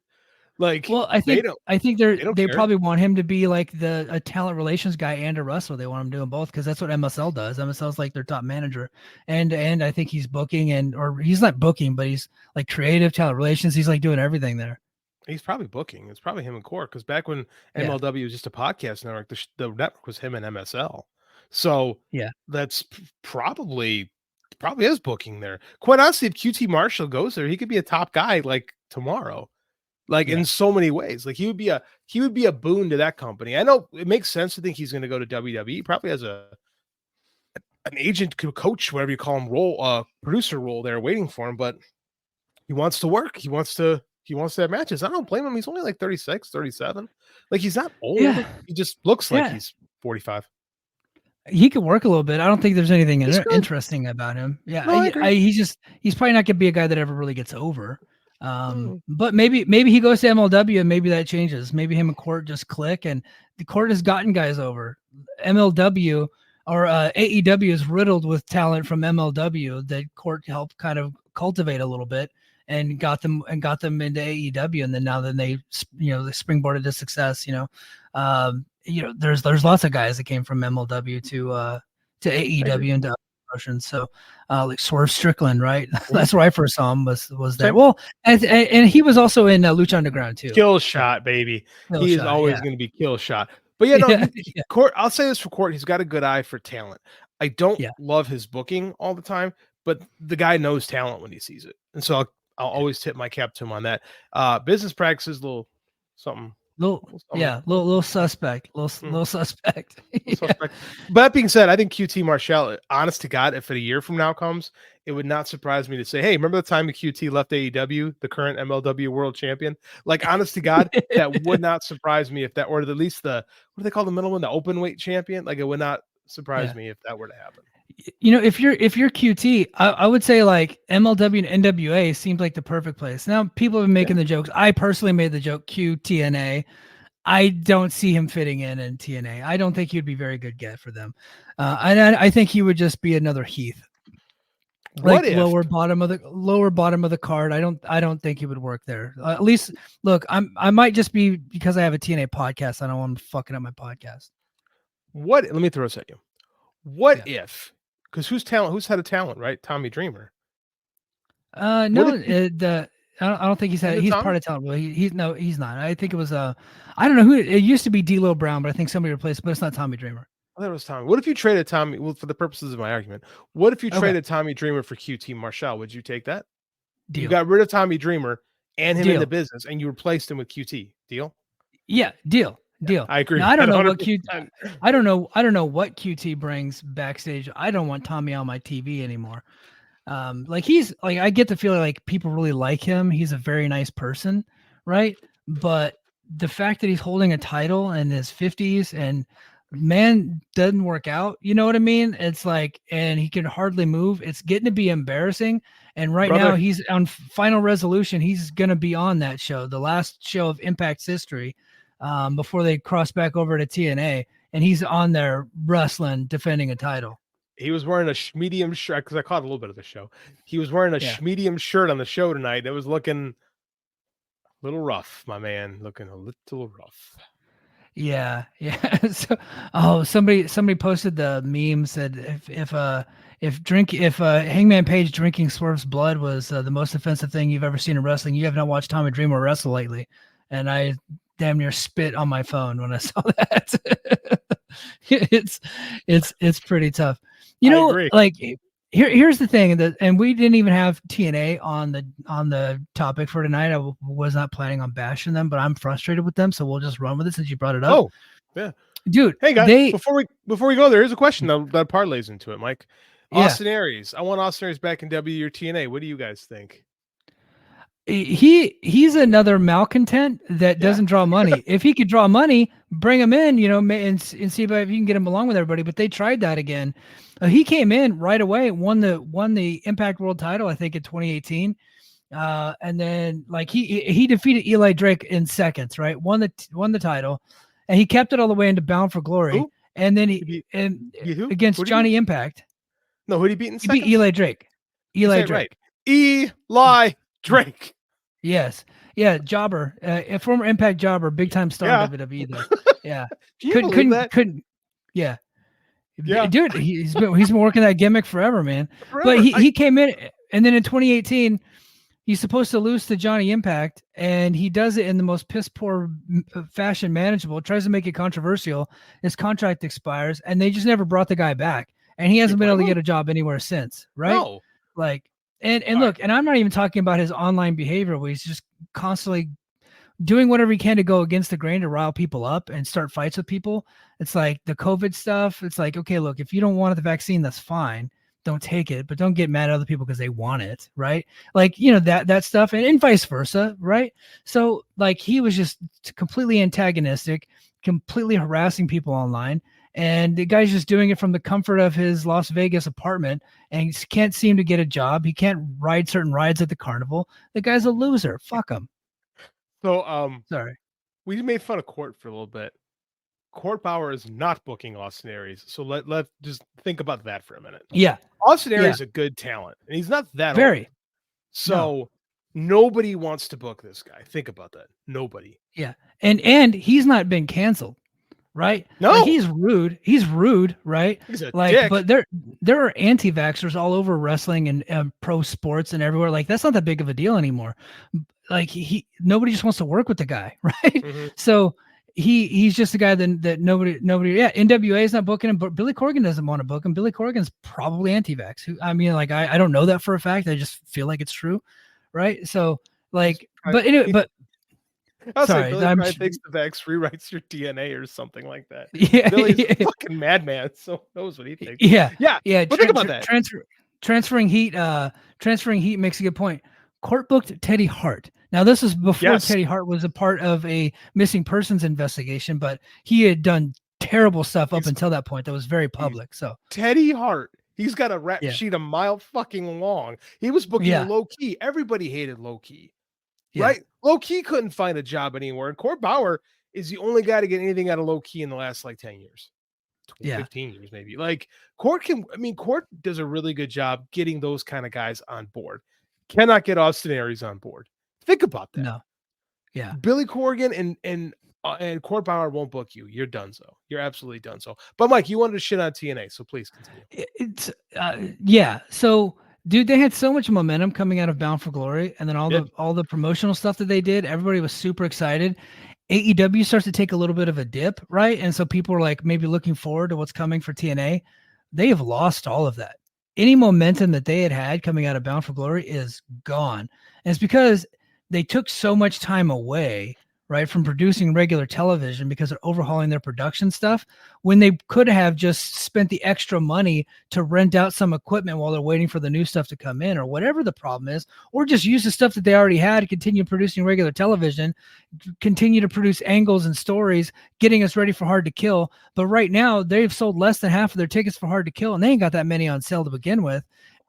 Like, well, I think they probably want him to be like a talent relations guy and a wrestler. They want him doing both because that's what MSL does. MSL's like their top manager, and I think he's booking or he's not booking, but he's like creative talent relations. He's like doing everything there. He's probably booking. It's probably him and Court because back when MLW was just a podcast network, the network was him and MSL. So that's probably is booking there. Quite honestly, if QT Marshall goes there, he could be a top guy like tomorrow. Like in so many ways, like he would be a boon to that company. I know it makes sense to think he's going to go to WWE. He probably has an agent, coach, whatever you call him, producer role there waiting for him. But he wants to work. He wants to have matches. I don't blame him. He's only like 36, 37. Like, he's not old. He just looks like he's 45. He could work a little bit. I don't think there's anything He's good. interesting about him. Yeah, No, I agree. he's probably not gonna be a guy that ever really gets over. But maybe he goes to MLW and maybe that changes. Maybe him and Court just click, and the Court has gotten guys over. MLW or AEW is riddled with talent from MLW that Court helped kind of cultivate a little bit and got them into AEW, and then they they springboarded to success. There's lots of guys that came from MLW to AEW and to other promotions. So like Swerve Strickland, right? That's where I first saw him was there. Well, and he was also in Lucha Underground too. Kill Shot, baby. He is always going to be Kill Shot. But yeah, Court. I'll say this for Court: he's got a good eye for talent. I don't love his booking all the time, but the guy knows talent when he sees it, and so I'll always tip my cap to him on that. Business practices, little something. Little suspect. Little suspect. But that being said, I think QT Marshall, honest to God, if a year from now comes, it would not surprise me to say, hey, remember the time the QT left AEW, the current MLW world champion? Like, honest to God, that would not surprise me if that, or at least what do they call the middle one? The open weight champion? Like, it would not surprise me if that were to happen. If you're QT, I would say like MLW and NWA seems like the perfect place. Now people have been making the jokes. I personally made the joke QTNA. I don't see him fitting in TNA. I don't think he would be a very good get for them. And I think he would just be another Heath. Like lower bottom of the card. I don't think he would work there. At least look, I might just be because I have a TNA podcast. I don't want him fucking up my podcast. Let me throw this at you. What if? Because who's head of talent, right? Tommy Dreamer. I don't think he's part of talent. Well, he's not. I think it was I don't know who it used to be. D'Lo Brown, but I think somebody replaced. But it's not Tommy Dreamer. I thought it was Tommy. What if you traded Tommy? Well, for the purposes of my argument, what if you traded Tommy Dreamer for QT Marshall? Would you take that? Deal. You got rid of Tommy Dreamer and him in the business, and you replaced him with QT. Deal? Yeah, deal. I agree. Now, I don't know what QT brings backstage. I don't want Tommy on my TV anymore. I get the feeling like people really like him. He's a very nice person, right? But the fact that he's holding a title in his 50s and man doesn't work out, you know what I mean? It's like, and he can hardly move. It's getting to be embarrassing. And now he's on Final Resolution. He's going to be on that show, the last show of Impact's history. Before they cross back over to TNA, and he's on there wrestling, defending a title. He was wearing a medium shirt because I caught a little bit of the show. He was wearing a medium shirt on the show tonight that was looking a little rough, my man. Looking a little rough. Yeah. So, somebody posted the meme said if Hangman Page drinking Swerve's blood was the most offensive thing you've ever seen in wrestling, you have not watched Tommy Dreamer wrestle lately. And I damn near spit on my phone when I saw that. It's pretty tough. Like here's the thing and we didn't even have TNA on the topic for tonight. I was not planning on bashing them, but I'm frustrated with them, so we'll just run with it since you brought it up. Oh, yeah, dude. Hey guys, before we go there, here's a question that parlays into it, Mike. Austin Aries. I want Austin Aries back in W or TNA. What do you guys think? He's another malcontent that doesn't draw money. If he could draw money, bring him in, and see if you can get him along with everybody. But they tried that again. He came in right away, won the Impact World title, I think in 2018. And then like he defeated Eli Drake in seconds, right? Won the title, and he kept it all the way into Bound for Glory. Who? And then against Johnny Impact. No, who did he beat in seconds? He beat Eli Drake. Eli Drake. Right. Eli Drake. Yes. Yeah. Jobber, a former Impact jobber, big time star in WWE though. Yeah. couldn't. Yeah. Dude, he's been working that gimmick forever, man. But he came in, and then in 2018, he's supposed to lose to Johnny Impact, and he does it in the most piss poor fashion manageable. Tries to make it controversial. His contract expires, and they just never brought the guy back, and he hasn't been able to get a job anywhere since. Right? No. Like. And look, and I'm not even talking about his online behavior where he's just constantly doing whatever he can to go against the grain to rile people up and start fights with people. It's like the COVID stuff. It's like, okay, look, if you don't want the vaccine, that's fine. Don't take it, but don't get mad at other people because they want it, right? Like, that stuff and vice versa, right? So like he was just completely antagonistic, completely harassing people online. And the guy's just doing it from the comfort of his Las Vegas apartment and he can't seem to get a job. He can't ride certain rides at the carnival. The guy's a loser. Fuck him. So, sorry. We made fun of Court for a little bit. Court Bauer is not booking Austin Aries. So let just think about that for a minute. Yeah. Austin Aries is a good talent and he's not that very old. So nobody wants to book this guy. Think about that. Nobody. Yeah. And he's not been canceled. Right? No, like he's rude. He's rude, right? He's a like, dick. But there are anti-vaxxers all over wrestling and pro sports and everywhere. Like that's not that big of a deal anymore. Like nobody just wants to work with the guy, right? Mm-hmm. So he's just a guy that nobody. Yeah, NWA is not booking him, but Billy Corgan doesn't want to book him. Billy Corgan's probably anti-vax. I mean, like I don't know that for a fact. I just feel like it's true, right? So like, but anyway, but. Sorry, Billy probably thinks the vax rewrites your DNA or something like that. Yeah, Billy's a fucking madman, so knows what he thinks. Yeah. But think about that. Transferring heat makes a good point. Court booked Teddy Hart. Now this is before Teddy Hart was a part of a missing persons investigation, but he had done terrible stuff up until that point. That was very public. So Teddy Hart, he's got a rap sheet a mile fucking long. He was booking Low Key. Everybody hated Low Key. Right? Low Key couldn't find a job anywhere. And Court Bauer is the only guy to get anything out of Low Key in the last like 10 years. 15 years maybe. Like Court does a really good job getting those kind of guys on board. Cannot get Austin Aries on board. Think about that. No. Yeah. Billy Corgan and Court Bauer won't book you. You're done so. You're absolutely done so. But Mike, you wanted to shit on TNA, so please continue. It's so dude, they had so much momentum coming out of Bound for Glory, and then all the promotional stuff that they did. Everybody was super excited. AEW starts to take a little bit of a dip, right? And so people are like maybe looking forward to what's coming for TNA. They have lost all of that. Any momentum that they had coming out of Bound for Glory is gone. And it's because they took so much time away, right, from producing regular television because they're overhauling their production stuff when they could have just spent the extra money to rent out some equipment while they're waiting for the new stuff to come in or whatever the problem is, or just use the stuff that they already had to continue producing regular television, continue to produce angles and stories, getting us ready for Hard to Kill. But right now they've sold less than half of their tickets for Hard to Kill, and they ain't got that many on sale to begin with.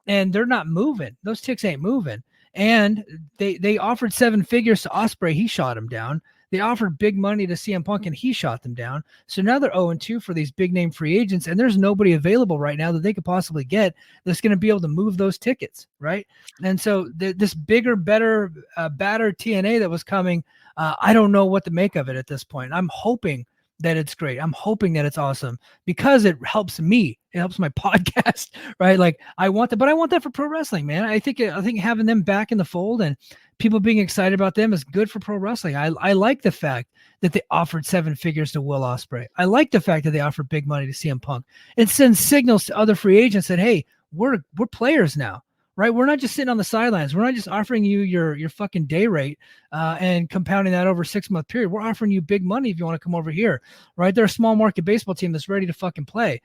And they're not moving. Those ticks ain't moving. And they offered 7 figures to Ospreay. He shot him down. They offered big money to CM Punk, and he shot them down. So now they're 0-2 for these big name free agents, and there's nobody available right now that they could possibly get that's going to be able to move those tickets, right? And so this bigger, better, badder TNA that was coming, I don't know what to make of it at this point. I'm hoping that it's great. I'm hoping that it's awesome because it helps me. It helps my podcast, right? Like I want that, but I want that for pro wrestling, man. I think having them back in the fold and people being excited about them is good for pro wrestling. I like the fact that they offered 7 figures to Will Ospreay. I like the fact that they offered big money to CM Punk. It sends signals to other free agents that, hey, we're players now, right? We're not just sitting on the sidelines. We're not just offering you your fucking day rate and compounding that over a 6-month period. We're offering you big money if you want to come over here, right? They're a small market baseball team that's ready to fucking play.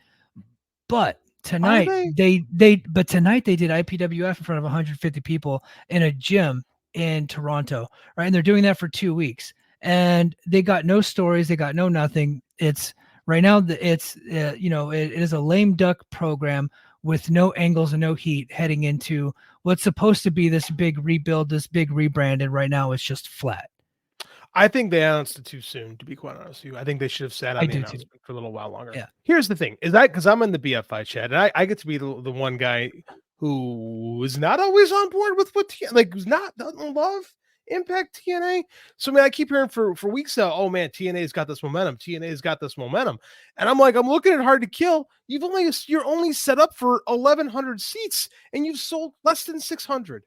But tonight they did IPWF in front of 150 people in a gym in Toronto, right? And they're doing that for 2 weeks, and they got no stories, they got no nothing. It's right now it is a lame duck program with no angles and no heat heading into what's supposed to be this big rebuild, this big rebrand, and right now it's just flat. I think they announced it too soon, to be quite honest with you. I think they should have sat on the announcement for a little while longer. Yeah. Here's the thing, is that because I'm in the BFI chat, and I get to be the one guy who is not always on board with what doesn't love Impact TNA. So I mean, I keep hearing for weeks now, oh man, TNA's got this momentum. TNA's got this momentum. And I'm like, I'm looking at Hard to Kill. You're only set up for 1,100 seats, and you've sold less than 600.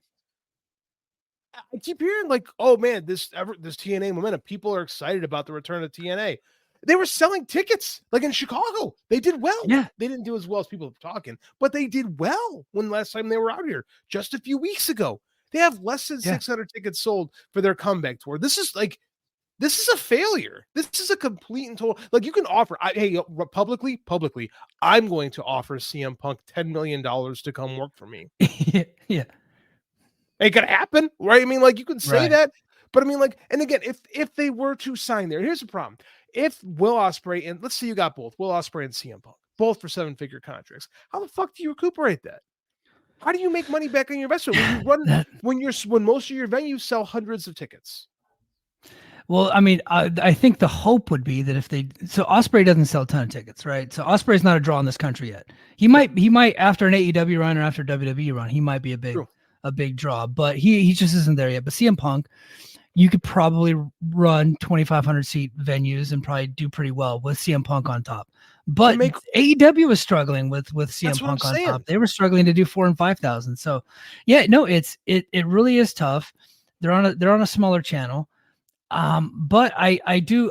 I keep hearing like, oh man, this TNA momentum. People are excited about the return of TNA. They were selling tickets like in Chicago. They did well. Yeah. They didn't do as well as people are talking, but they did well when last time they were out here just a few weeks ago. They have less than 600 tickets sold for their comeback tour. This is a failure. This is a complete and total. Like you can offer, publicly, I'm going to offer CM Punk $10 million to come work for me. Yeah. It could happen, right? I mean, like you can say that, but I mean, like, and again, if they were to sign there, here's the problem. if Will Ospreay, and let's say you got both Will Ospreay and CM Punk, both for 7-figure contracts, how the fuck do you recuperate that? How do you make money back on your investment when you run when most of your venues sell hundreds of tickets? Well, I mean, I think the hope would be that if so Ospreay doesn't sell a ton of tickets, right? So Ospreay's not a draw in this country yet. He might after an AEW run or after a WWE run, he might be a big draw, but he just isn't there yet. But CM Punk, you could probably run 2,500 seat venues and probably do pretty well with CM Punk on top. But AEW was struggling with CM Punk on top. They were struggling to do 4,000 and 5,000. So yeah, no, it really is tough. They're on a smaller channel. But I do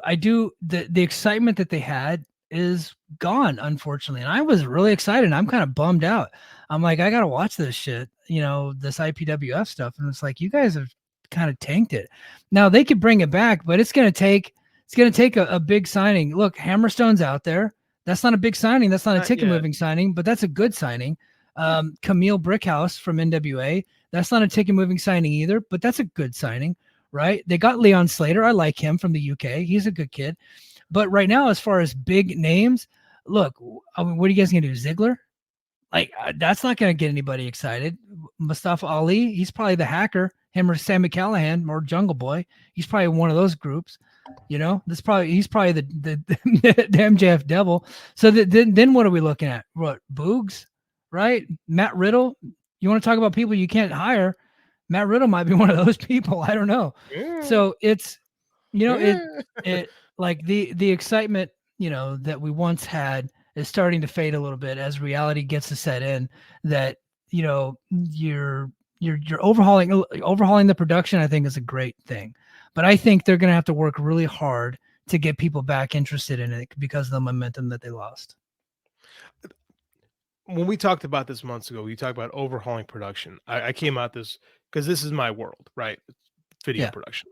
the excitement that they had is gone, unfortunately. And I was really excited. I'm kind of bummed out. I'm like, I gotta watch this shit, this IPWF stuff. And it's like, you guys have kind of tanked it. Now they could bring it back, but it's gonna take a big signing. Look, Hammerstone's out there. That's not a big signing. That's not a ticket moving signing, but that's a good signing. Camille Brickhouse from NWA. That's not a ticket moving signing either, but that's a good signing. Right? They got Leon Slater. I like him from the UK. He's a good kid. But right now, as far as big names, look, I mean, what are you guys going to do? Ziggler? Like, that's not going to get anybody excited. Mustafa Ali, he's probably the hacker. Him or Sammy Callahan or Jungle Boy. He's probably one of those groups. He's probably the MJF devil. So then what are we looking at? What, Boogs? Right? Matt Riddle? You want to talk about people you can't hire? Matt Riddle might be one of those people. I don't know. Yeah. So it's, it like the excitement, that we once had is starting to fade a little bit as reality gets to set in that, you're overhauling the production. I think is a great thing, but I think they're going to have to work really hard to get people back interested in it because of the momentum that they lost. When we talked about this months ago, we talked about overhauling production. I came out this because this is my world, right? Video production.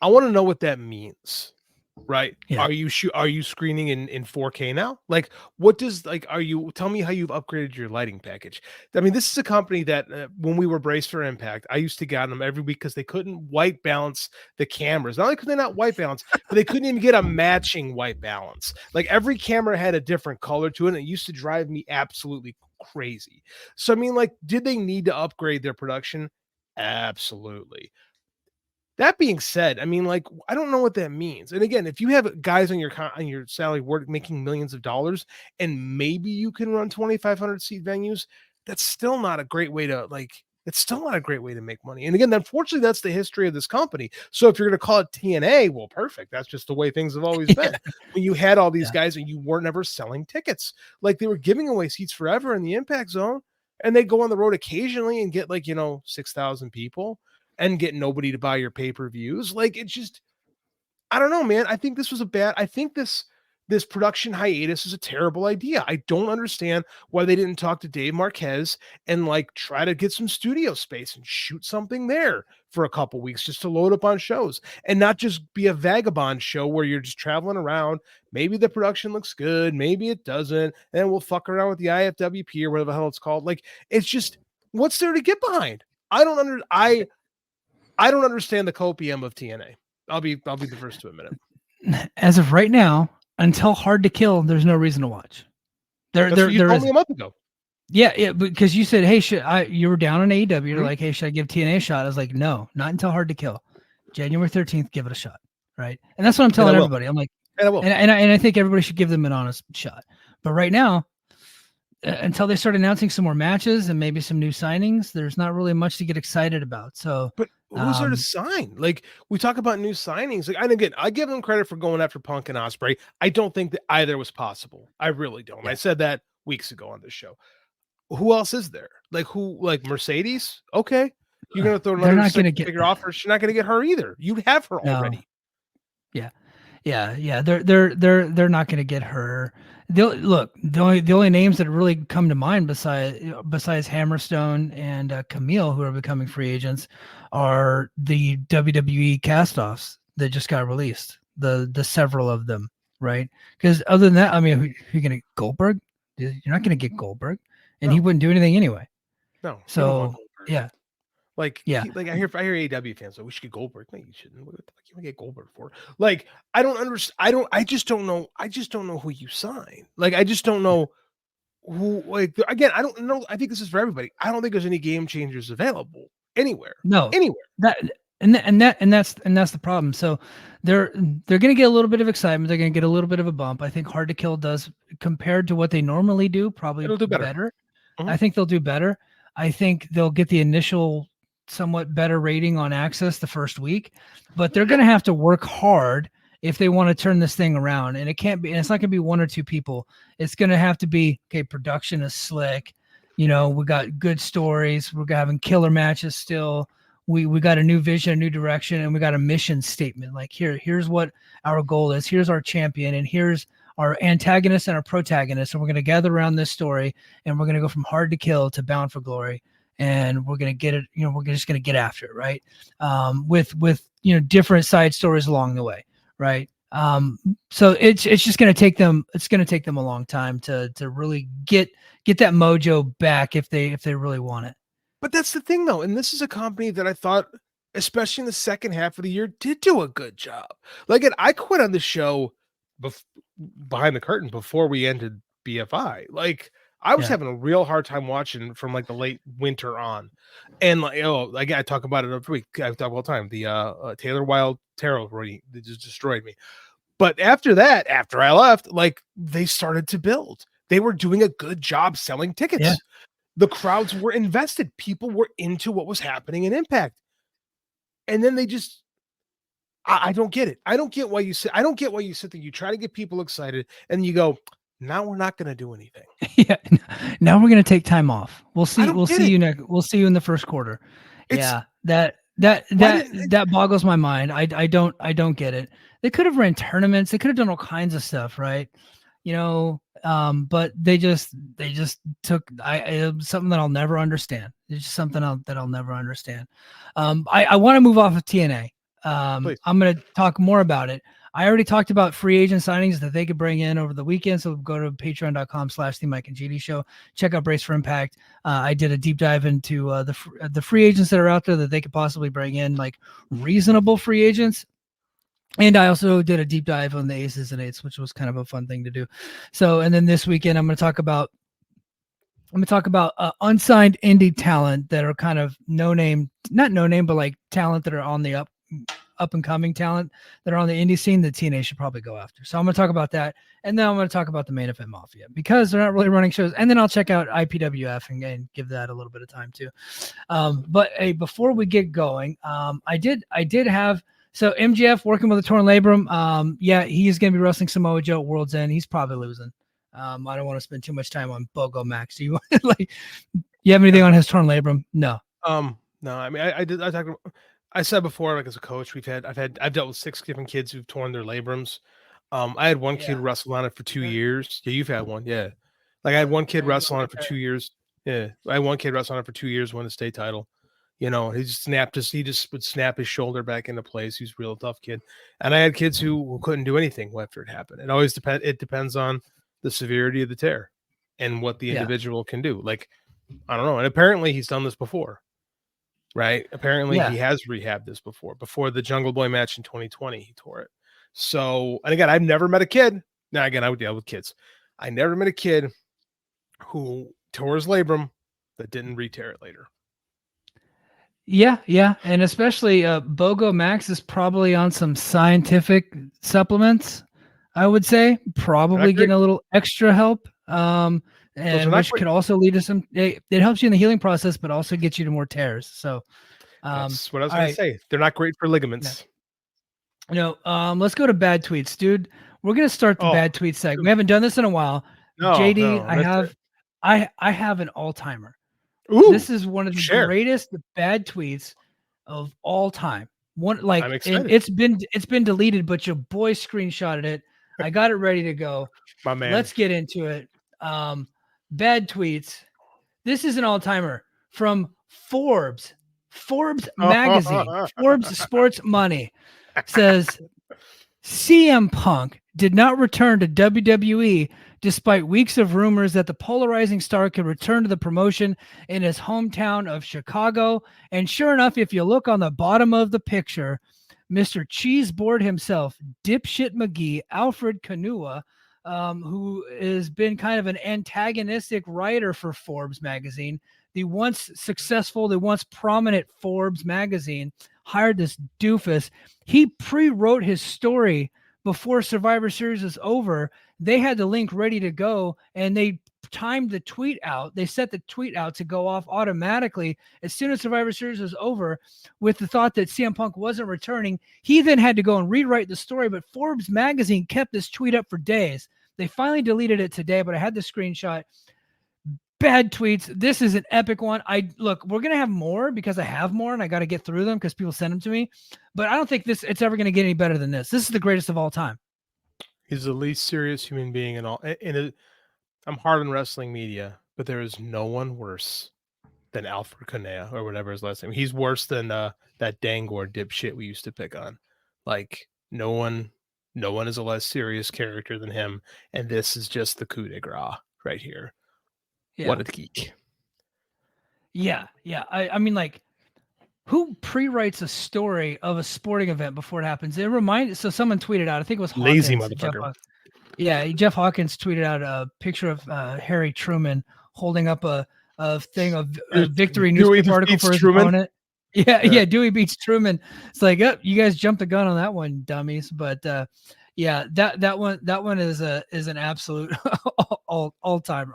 I want to know what that means, right? Yeah. Are you screening in 4K now? Like, what does tell me how you've upgraded your lighting package? I mean, this is a company that when we were braced for Impact, I used to get on them every week because they couldn't white balance the cameras. Not only could they not white balance, but they couldn't even get a matching white balance. Like every camera had a different color to it, and it used to drive me absolutely crazy. So I mean, like, did they need to upgrade their production? Absolutely. That being said, I mean, like, I don't know what that means. And again, if you have guys on your salary work making millions of dollars, and maybe you can run 2,500 seat venues, that's still not a great way to it's still not a great way to make money. And again, unfortunately, that's the history of this company. So if you're going to call it TNA, well, perfect. That's just the way things have always been. When you had all these guys and you weren't ever selling tickets, like they were giving away seats forever in the Impact Zone, and they go on the road occasionally and get 6,000 people. And get nobody to buy your pay-per-views. Like, it's just, I don't know, man. I think this was I think this production hiatus is a terrible idea. I don't understand why they didn't talk to Dave Marquez and try to get some studio space and shoot something there for a couple weeks just to load up on shows and not just be a vagabond show where you're just traveling around. Maybe the production looks good. Maybe it doesn't. And we'll fuck around with the IFWP or whatever the hell it's called. Like, it's just, what's there to get behind? I don't understand the copium of TNA. I'll be the first to admit it. As of right now, until Hard to Kill, there's no reason to watch. You told me a month ago. Yeah, because you said, "Hey, you were down on AEW. You're like, hey, should I give TNA a shot?" I was like, "No, not until Hard to Kill. January 13th, give it a shot." Right, and that's what I'm telling everybody. I'm like, and I will, and I think everybody should give them an honest shot. But right now, until they start announcing some more matches and maybe some new signings, there's not really much to get excited about. So, but who's there to sign? Like, we talk about new signings. Like, and again, I give them credit for going after Punk and Ospreay. I don't think that either was possible. I really don't. Yeah. I said that weeks ago on this show. Who else is there? Like Mercedes? Okay, you're gonna throw another figure offer. She's not gonna get her either. You have her already. Yeah. They're not gonna get her. The only names that really come to mind besides Hammerstone and Camille, who are becoming free agents, are the WWE castoffs that just got released. The several of them, right? Because other than that, I mean, you're gonna Goldberg. You're not gonna get Goldberg, and he wouldn't do anything anyway. No. So yeah. Like, Yeah. like I hear AEW fans like, we should get Goldberg. No, you shouldn't. What the fuck you want to get Goldberg for? Like, I don't understand. I just don't know. I just don't know who you sign. Like, I just don't know who. Like, again, I don't know. I think this is for everybody. I don't think there's any game changers available anywhere. No, anywhere. That's the problem. So they're going to get a little bit of excitement. They're going to get a little bit of a bump. I think Hard to Kill does, compared to what they normally do, probably It'll do better. I think they'll do better. I think they'll get the initial somewhat better rating on Access the first week, but they're going to have to work hard if they want to turn this thing around. And it can't be, and it's not going to be one or two people. It's going to have to be, okay, production is slick. We got good stories. We're having killer matches still. We got a new vision, a new direction, and we got a mission statement. Like, here's what our goal is. Here's our champion, and here's our antagonist and our protagonist. And we're going to gather around this story, and we're going to go from Hard to Kill to Bound for Glory. And we're going to get it, we're just going to get after it. Right. With different side stories along the way. Right. So it's just going to take them, a long time to really get that mojo back if they really want it. But that's the thing, though. And this is a company that I thought, especially in the second half of the year, did do a good job. Like, I quit on the show behind the curtain before we ended BFI. Like, I was having a real hard time watching from like the late winter on. And like, I talk about it every week. I talk all the time. The Taylor Wilde tarot reading that just destroyed me. But after that, after I left, like, they started to build. They were doing a good job selling tickets. Yeah. The crowds were invested. People were into what was happening in Impact. And then they just, I don't get it. I don't get why you sit there. You try to get people excited and you go, now we're not going to do anything. Yeah. Now we're going to take time off. We'll see you next. We'll see you in the first quarter. That boggles my mind. I don't get it. They could have ran tournaments. They could have done all kinds of stuff. Right. But they just took something that I'll never understand. It's just something that I'll never understand. I want to move off of TNA. I'm going to talk more about it. I already talked about free agent signings that they could bring in over the weekend. So go to patreon.com/the Mike and GD show. Check out Brace for Impact. I did a deep dive into the free agents that are out there that they could possibly bring in, like reasonable free agents. And I also did a deep dive on the aces and eights, which was kind of a fun thing to do. So, and then this weekend, I'm going to talk about unsigned indie talent that are kind of not no name, but like talent that are on the up and coming talent that are on the indie scene that TNA should probably go after. So I'm going to talk about that. And then I'm going to talk about the Main Event Mafia because they're not really running shows. And then I'll check out IPWF and give that a little bit of time too. But hey, before we get going, I did have, so MJF working with a torn labrum. He's going to be wrestling Samoa Joe at World's End. He's probably losing. I don't want to spend too much time on BOGO Max. Do you you have anything on his torn labrum? No. No. I mean, I said before, like as a coach, I've dealt with 6 different kids who've torn their labrums. I had one kid wrestle on it for 2 years. Yeah, you've had one. Yeah. Like I had one kid wrestle on it for 2 years. Yeah. I had one kid wrestle on it for 2 years, won the state title. He just would snap his shoulder back into place. He's a real tough kid. And I had kids who couldn't do anything after it happened. It always depends on the severity of the tear and what the individual can do. Like, I don't know. And apparently he's done this before, right? Apparently he has rehabbed this before the Jungle Boy match in 2020, he tore it. So, and again, I've never met a kid. Now, again, I would deal with kids. I never met a kid who tore his labrum that didn't re-tear it later. Yeah. And especially BOGO Max is probably on some scientific supplements, I would say. Probably getting a little extra help. And which could also lead to some, it helps you in the healing process, but also gets you to more tears. So that's what I was going to say. They're not great for ligaments. No. Let's go to bad tweets, dude. We're going to start the bad tweet segment. We haven't done this in a while. No, JD, I have an all-timer. Ooh, this is one of the greatest bad tweets of all time. It's been deleted, but your boy screenshotted it. I got it ready to go. My man. Let's get into it. Bad tweets. This is an all-timer from Forbes magazine. Forbes Sports Money says CM Punk did not return to WWE despite weeks of rumors that the polarizing star could return to the promotion in his hometown of Chicago. And sure enough, if you look on the bottom of the picture, Mr. Cheeseboard himself, Dipshit McGee, Alfred Kanua, who has been kind of an antagonistic writer for Forbes magazine, the once successful, the once prominent Forbes magazine, hired this doofus. He pre-wrote his story before Survivor Series was over. They had the link ready to go, and they timed the tweet out. They set the tweet out to go off automatically as soon as Survivor Series was over, with the thought that CM Punk wasn't returning. He then had to go and rewrite the story, but Forbes magazine kept this tweet up for days. They finally deleted it today, but I had the screenshot. Bad tweets. This is an epic one. Look, we're going to have more because I have more and I got to get through them because people send them to me, but I don't think it's ever going to get any better than this. This is the greatest of all time. He's the least serious human being in all. I'm hard on wrestling media, but there is no one worse than Alfred Kanea or whatever his last name. He's worse than that Dangor dipshit we used to pick on. Like no one is a less serious character than him. And this is just the coup de grace right here. Yeah. What a geek. Yeah. I mean, like, who pre-writes a story of a sporting event before it happens? It reminds. So someone tweeted out, I think it was Hawkins, lazy motherfucker. Jeff Hawkins tweeted out a picture of Harry Truman holding up a thing of a victory newspaper article for his opponent. Yeah, Dewey beats Truman. It's like, you guys jumped the gun on that one, dummies. But that one is an absolute all-timer.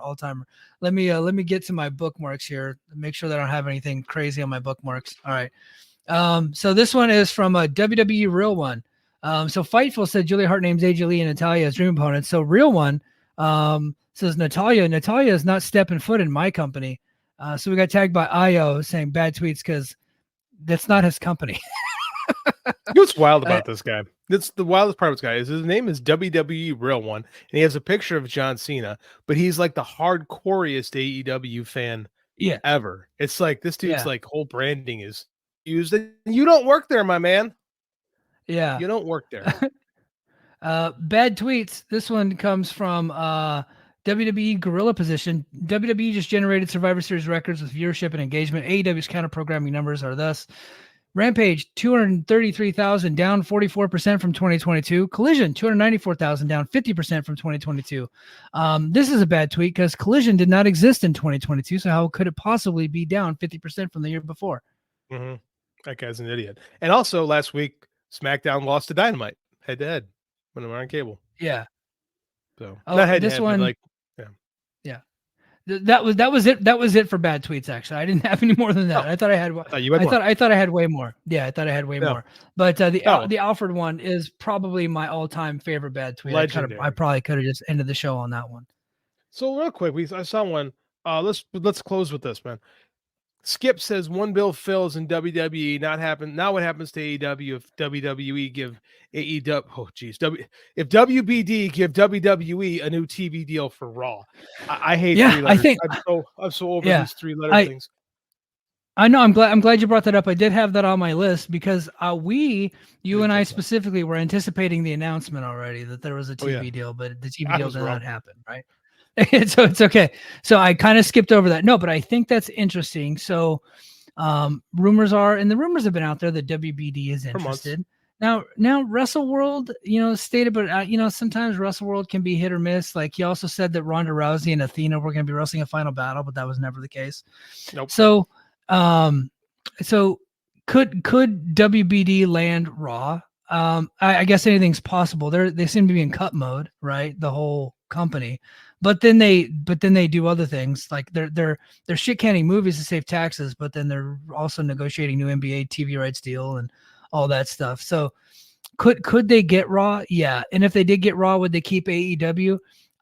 Let me get to my bookmarks here. Make sure that I don't have anything crazy on my bookmarks. All right. So this one is from a WWE Real One. So Fightful said Julia Hart names AJ Lee and Natalya as dream opponents. So Real One says Natalya is not stepping foot in my company. So we got tagged by Io saying bad tweets because that's not his company. What's wild about this guy? That's the wildest part of this guy is his name is WWE Real One, and he has a picture of John Cena, but he's like the hardcoreest AEW fan ever. It's like this dude's like whole branding is used. You don't work there, my man. Yeah, you don't work there. Bad tweets. This one comes from WWE Gorilla Position. WWE just generated Survivor Series records with viewership and engagement. AEW's counter programming numbers are thus: Rampage 233,000, down 44% from 2022. Collision 294,000, down 50% from 2022. This is a bad tweet because Collision did not exist in 2022. So how could it possibly be down 50% from the year before? Mm-hmm. That guy's an idiot. And also last week, SmackDown lost to Dynamite head to head when they were on cable. Yeah. So not head to head, but like, yeah. That was it. That was it for bad tweets. Actually, I didn't have any more than that. I thought I had. I thought I had way more. Yeah, I thought I had way more. But the Alfred one is probably my all-time favorite bad tweet. I probably could have just ended the show on that one. So real quick, I saw one. Let's close with this, man. Skip says one bill fills in WWE. Now what happens to AEW if WWE give AEW? Oh geez, if WBD give WWE a new TV deal for Raw. I hate. Yeah, I think I'm so over these 3-letter things. I know. I'm glad you brought that up. I did have that on my list because you and I specifically were anticipating the announcement already that there was a TV deal, but the TV deal did not happen, right? So it's okay. So I kind of skipped over that. No, but I think that's interesting. So rumors are, and the rumors have been out there that WBD is interested. Now Wrestle World, stated, but sometimes Wrestle World can be hit or miss. Like he also said that Ronda Rousey and Athena were going to be wrestling a final battle, but that was never the case. Nope. So could WBD land Raw? I guess anything's possible. They seem to be in cut mode, right? The whole company. But then they do other things like they're shit canning movies to save taxes, but then they're also negotiating new NBA TV rights deal and all that stuff. So could they get Raw? Yeah. And if they did get Raw, would they keep AEW?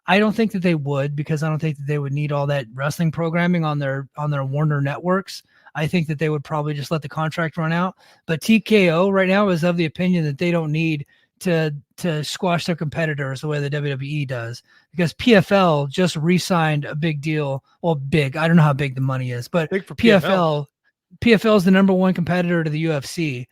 I don't think that they would, because I don't think that they would need all that wrestling programming on their Warner networks. I think that they would probably just let the contract run out. But TKO right now is of the opinion that they don't need to squash their competitors the way the WWE does, because PFL just re-signed a big deal. Well, big. I don't know how big the money is, but PFL is the number one competitor to the UFC.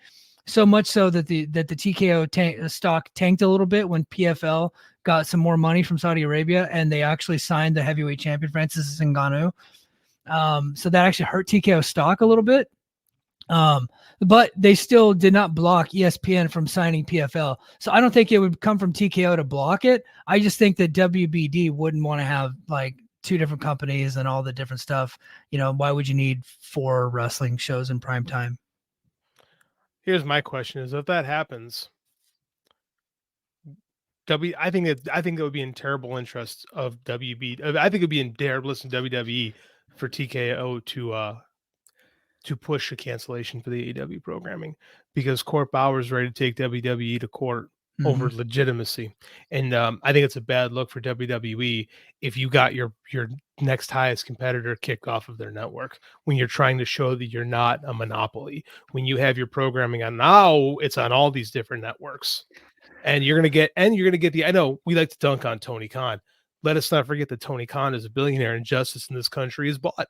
So much so that the TKO stock tanked a little bit when PFL got some more money from Saudi Arabia, and they actually signed the heavyweight champion Francis Ngannou. So that actually hurt TKO stock a little bit. But they still did not block ESPN from signing PFL. So I don't think it would come from TKO to block it. I just think that WBD wouldn't want to have like 2 different companies and all the different stuff. Why would you need 4 wrestling shows in prime time? Here's my question: is if that happens, I think it would be in terrible interest of WB. I think it would be in terrible interest of WWE for TKO to push a cancellation for the AEW programming, because Court Bauer is ready to take WWE to court over legitimacy. And I think it's a bad look for WWE if you got your next highest competitor kicked off of their network when you're trying to show that you're not a monopoly, when you have your programming on, now it's on all these different networks. And you're going to get I know we like to dunk on Tony Khan. Let us not forget that Tony Khan is a billionaire and justice in this country is bought.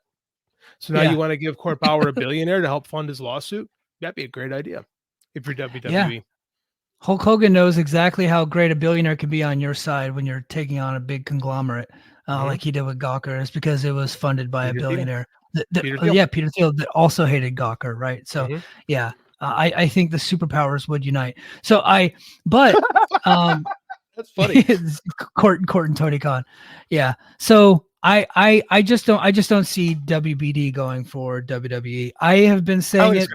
So now you want to give Court Bauer $1 billion to help fund his lawsuit? That'd be a great idea if you're WWE. Yeah. Hulk Hogan knows exactly how great a billionaire can be on your side when you're taking on a big conglomerate, like he did with Gawker. It's because it was funded by a billionaire. Peter Thiel that also hated Gawker, right? So I think the superpowers would unite. So that's funny. Court and Tony Khan. Yeah. So I just don't see WBD going for WWE. I have been saying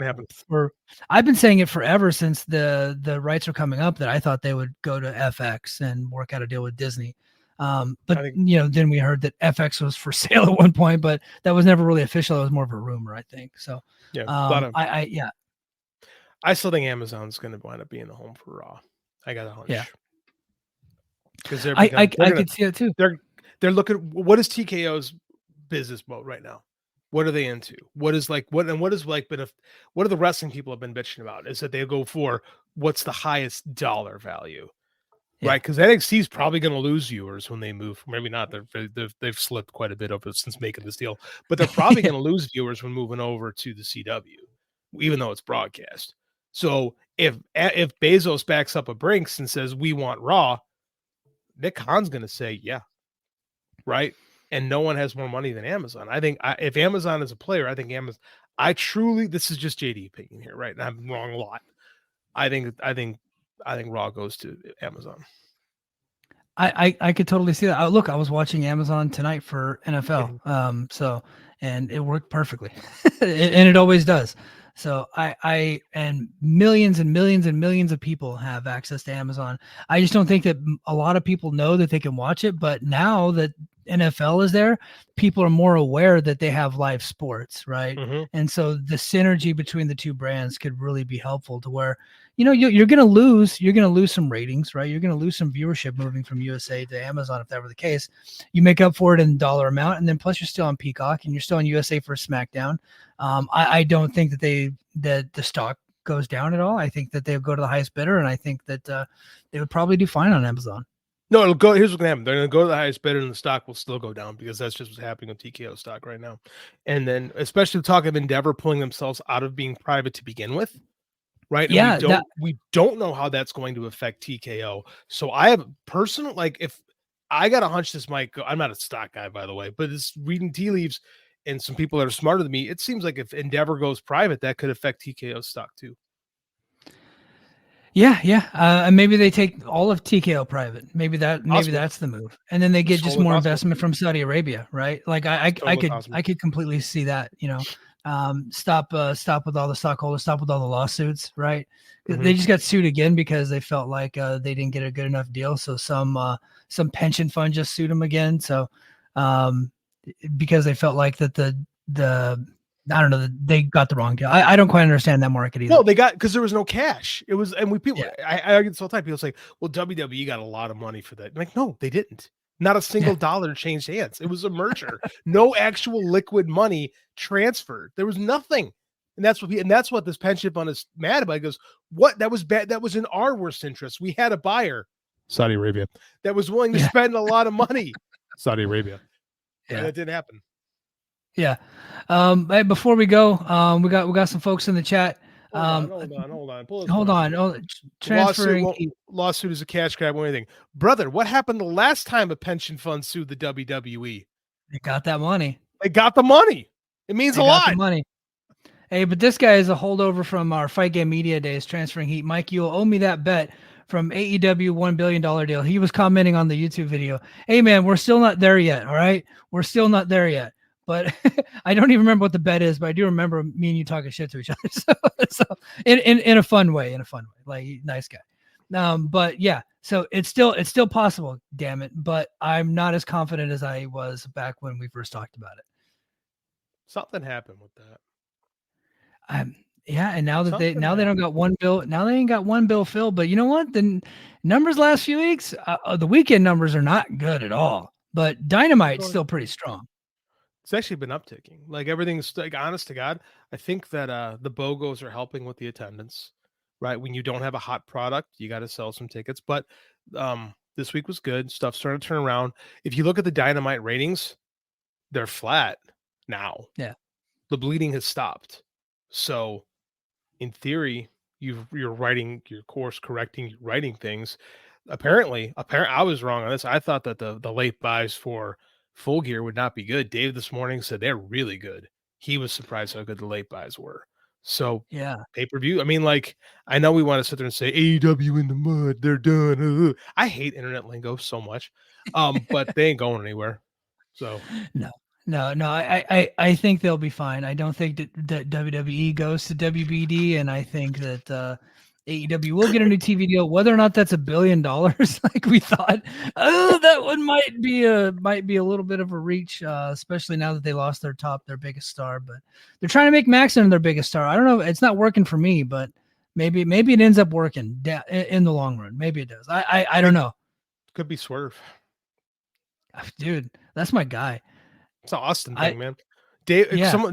I've been saying it forever since the rights were coming up that I thought they would go to FX and work out a deal with Disney. But then we heard that FX was for sale at one point, but that was never really official. It was more of a rumor, I think. So I still think Amazon's going to wind up being the home for Raw. I got a hunch. Yeah. Because I could see it too. They're looking. What is TKO's business mode right now? What are they into? What are the wrestling people have been bitching about? Is that they go for what's the highest dollar value, right? Because NXT is probably going to lose viewers when they move. Maybe not. They've slipped quite a bit over since making this deal, but they're probably going to lose viewers when moving over to the CW, even though it's broadcast. So if Bezos backs up a Brinks and says we want Raw, Nick Khan's going to say yeah. Right. And no one has more money than Amazon. I think if Amazon is a player, I think Amazon, this is just JD opinion here, right? And I'm wrong a lot. I think Raw goes to Amazon. I could totally see that. Look, I was watching Amazon tonight for NFL. And it worked perfectly and it always does. So and millions and millions and millions of people have access to Amazon. I just don't think that a lot of people know that they can watch it, but now that NFL is there, people are more aware that they have live sports, right? And so the synergy between the two brands could really be helpful to where, you're going to lose some ratings, right? You're going to lose some viewership moving from USA to Amazon. If that were the case, you make up for it in dollar amount. And then plus you're still on Peacock and you're still on USA for SmackDown. I don't think that the stock goes down at all. I think that they'll go to the highest bidder. And I think that they would probably do fine on Amazon. No, it'll go. Here's what's gonna happen. They're gonna go to the highest bidder, and the stock will still go down because that's just what's happening with TKO stock right now. And then, especially the talk of Endeavor pulling themselves out of being private to begin with, right? And we don't know how that's going to affect TKO. So I have personal, if I got a hunch, this might go. I'm not a stock guy, by the way, but it's reading tea leaves, and some people that are smarter than me. It seems like if Endeavor goes private, that could affect TKO stock too. And maybe they take all of TKO private. Maybe that's the move, and then they get just more investment from Saudi Arabia, right? Like I could completely see that. Stop with all the stockholders, stop with all the lawsuits, right? They just got sued again because they felt like they didn't get a good enough deal. So some pension fund just sued them again. So because they felt like that the I don't know. They got the wrong deal. I don't quite understand that market either. No, they got, because there was no cash. It was, and I argue this all the time. People say, well, WWE got a lot of money for that. I'm like, no, they didn't. Not a single dollar changed hands. It was a merger. No actual liquid money transferred. There was nothing. And that's what this pension fund is mad about. He goes, what? That was bad. That was in our worst interest. We had a buyer, Saudi Arabia, that was willing to spend a lot of money. Saudi Arabia. And it didn't happen. Yeah. Before we go, we got some folks in the chat. Hold on. Pull this one up. Oh, transferring lawsuit is a cash grab or anything. Brother, what happened the last time a pension fund sued the WWE? They got that money. They got the money. It means a lot. The money. Hey, but this guy is a holdover from our Fight Game Media days, transferring heat. Mike, you'll owe me that bet from AEW $1 billion deal. He was commenting on the YouTube video. Hey, man, we're still not there yet. All right. We're still not there yet. But I don't even remember what the bet is, but I do remember me and you talking shit to each other. So in a fun way, like nice guy. But yeah, so it's still possible, damn it. But I'm not as confident as I was back when we first talked about it. Something happened with that. Yeah, and now that they don't got one bill, now they ain't got one bill filled. But you know what? The numbers last few weeks, the weekend numbers are not good at all. But Dynamite's still pretty strong. It's actually been upticking. Like everything's like, honest to God, I think that the BOGOs are helping with the attendance, right? When you don't have a hot product, you got to sell some tickets. But this week was good. Stuff's starting to turn around. If you look at the Dynamite ratings, they're flat now. Yeah. The bleeding has stopped. So in theory, you're writing your course correcting, you're writing things. Apparently I was wrong on this. I thought that the late buys for Full Gear would not be good. Dave this morning said they're really good. He was surprised how good the late buys were. So yeah, pay-per-view. I mean, like, I know we want to sit there and say AEW in the mud, they're done. I hate internet lingo so much. But they ain't going anywhere. So No, I think they'll be fine. I don't think that WWE goes to WBD, and I think that AEW will get a new TV deal. Whether or not that's $1 billion, like we thought, that one might be a little bit of a reach, especially now that they lost their biggest star. But they're trying to make Maxon their biggest star. I don't know. It's not working for me, but maybe it ends up working in the long run. Maybe it does. I don't know. Could be Swerve. Dude, that's my guy. It's an Austin thing, man.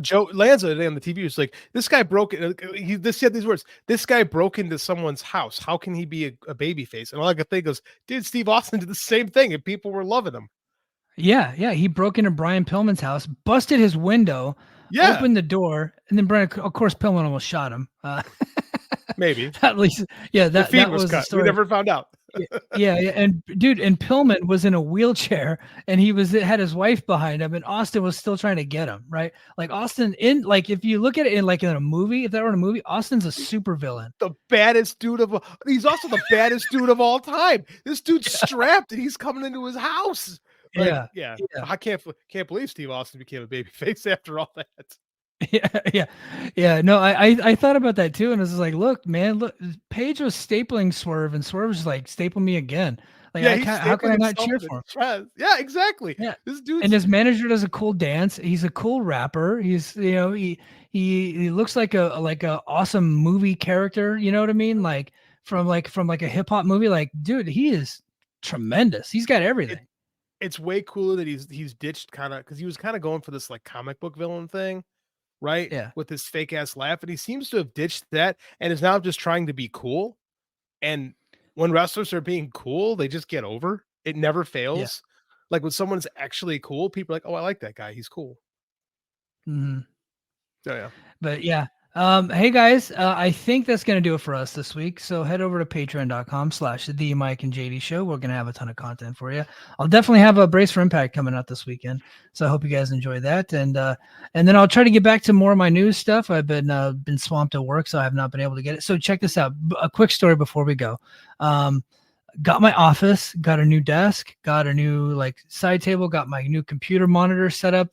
Joe Lanza today on the TV was like, this guy broke it. He said these words. This guy broke into someone's house. How can he be a baby face? And all I could think was, dude, Steve Austin did the same thing, and people were loving him. Yeah. He broke into Brian Pillman's house, busted his window, opened the door, and then Brian, of course, Pillman almost shot him. Maybe. At least, that was the story. We never found out. Yeah, and dude, and Pillman was in a wheelchair, and he had his wife behind him, and Austin was still trying to get him, right? Like Austin, if you look at it in a movie, if that were in a movie, Austin's a super villain, the baddest dude he's also the baddest dude of all time. This dude's strapped, and he's coming into his house. Like, yeah. I can't believe Steve Austin became a baby face after all that. Yeah. No, I thought about that too, and I was like, look, man, Paige was stapling Swerve, and Swerve was like, staple me again. Like, how can I not cheer for him? Yeah, exactly. Yeah, this dude and his manager does a cool dance. He's a cool rapper. He's he looks like a awesome movie character. You know what I mean? Like from a hip hop movie. Like, dude, he is tremendous. He's got everything. It's way cooler that he's ditched because he was kind of going for this like comic book villain thing. Right? Yeah. With his fake ass laugh. And he seems to have ditched that and is now just trying to be cool. And when wrestlers are being cool, they just get over. It never fails. Yeah. Like when someone's actually cool, people are like, oh, I like that guy. He's cool. Mm-hmm. Oh, yeah. But yeah. Hey guys, I think that's going to do it for us this week. So head over to patreon.com/the Mike and JD show. We're going to have a ton of content for you. I'll definitely have a Brace for Impact coming out this weekend. So I hope you guys enjoy that. And then I'll try to get back to more of my news stuff. I've been swamped at work, so I have not been able to get it. So check this out. A quick story before we go. Got my office, got a new desk, got a new side table, got my new computer monitor set up.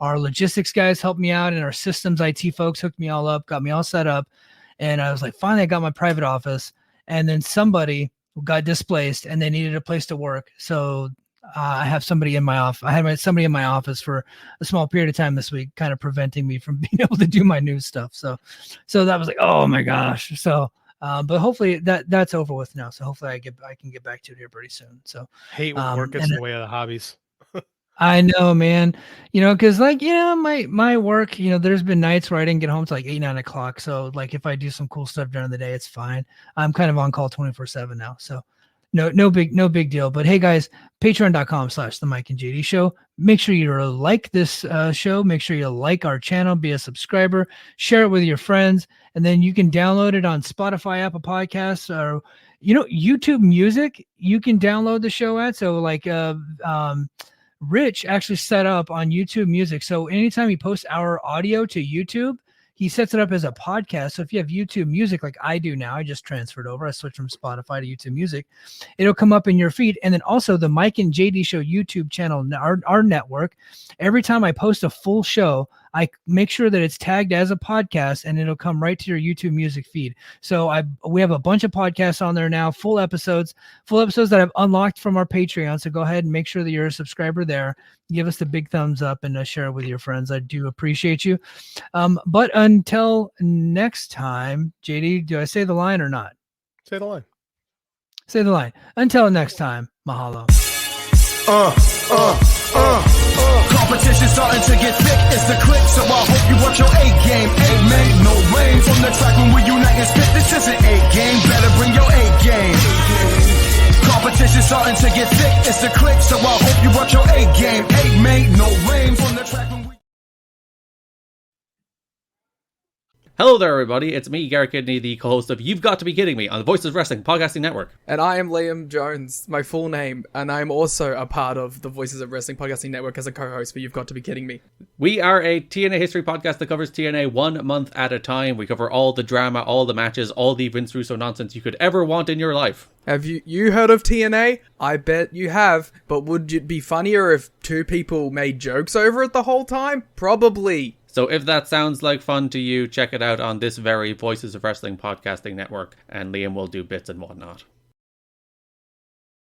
Our logistics guys helped me out, and our systems IT folks hooked me all up, got me all set up. And I was like, finally, I got my private office. And then somebody got displaced, and they needed a place to work. So I have somebody in my office. I had somebody in my office for a small period of time this week, kind of preventing me from being able to do my new stuff. So that was like, oh my gosh. So, but hopefully that's over with now. So hopefully I can get back to it here pretty soon. So hate when work gets in the way of the hobbies. I know, man, cause my work, there's been nights where I didn't get home till 8, 9 o'clock. So if I do some cool stuff during the day, it's fine. I'm kind of on call 24/7 now. So No big deal. But hey guys, patreon.com/the Mike and JD show. Make sure you like this show. Make sure you like our channel, be a subscriber, share it with your friends, and then you can download it on Spotify, Apple Podcasts, or YouTube Music. You can download the show at. So like Rich actually set up on YouTube Music. So anytime he posts our audio to YouTube, he sets it up as a podcast. So if you have YouTube Music like I do now, I just transferred over. I switched from Spotify to YouTube Music. It'll come up in your feed. And then also the Mike and JD Show YouTube channel, our network. Every time I post a full show, I make sure that it's tagged as a podcast, and it'll come right to your YouTube Music feed. So we have a bunch of podcasts on there now, full episodes that I've unlocked from our Patreon. So go ahead and make sure that you're a subscriber there. Give us the big thumbs up and share it with your friends. I do appreciate you. But until next time, JD, do I say the line or not? Say the line. Say the line. Until next time, mahalo. Competition starting to get thick, it's the click, so I hope you watch your A game. Amen, no rain from the track when we unite and spit. This isn't A game, better bring your A game. Competition starting to get thick, it's the click, so I hope you watch your A game. Amen, no rain from the track when we... Hello there, everybody. It's me, Garrett Kidney, the co-host of You've Got to Be Kidding Me on the Voices of Wrestling Podcasting Network. And I am Liam Jones, my full name, and I'm also a part of the Voices of Wrestling Podcasting Network as a co-host for You've Got to Be Kidding Me. We are a TNA history podcast that covers TNA 1 month at a time. We cover all the drama, all the matches, all the Vince Russo nonsense you could ever want in your life. Have you heard of TNA? I bet you have, but would it be funnier if two people made jokes over it the whole time? Probably. So if that sounds like fun to you, check it out on this very Voices of Wrestling Podcasting Network, and Liam will do bits and whatnot.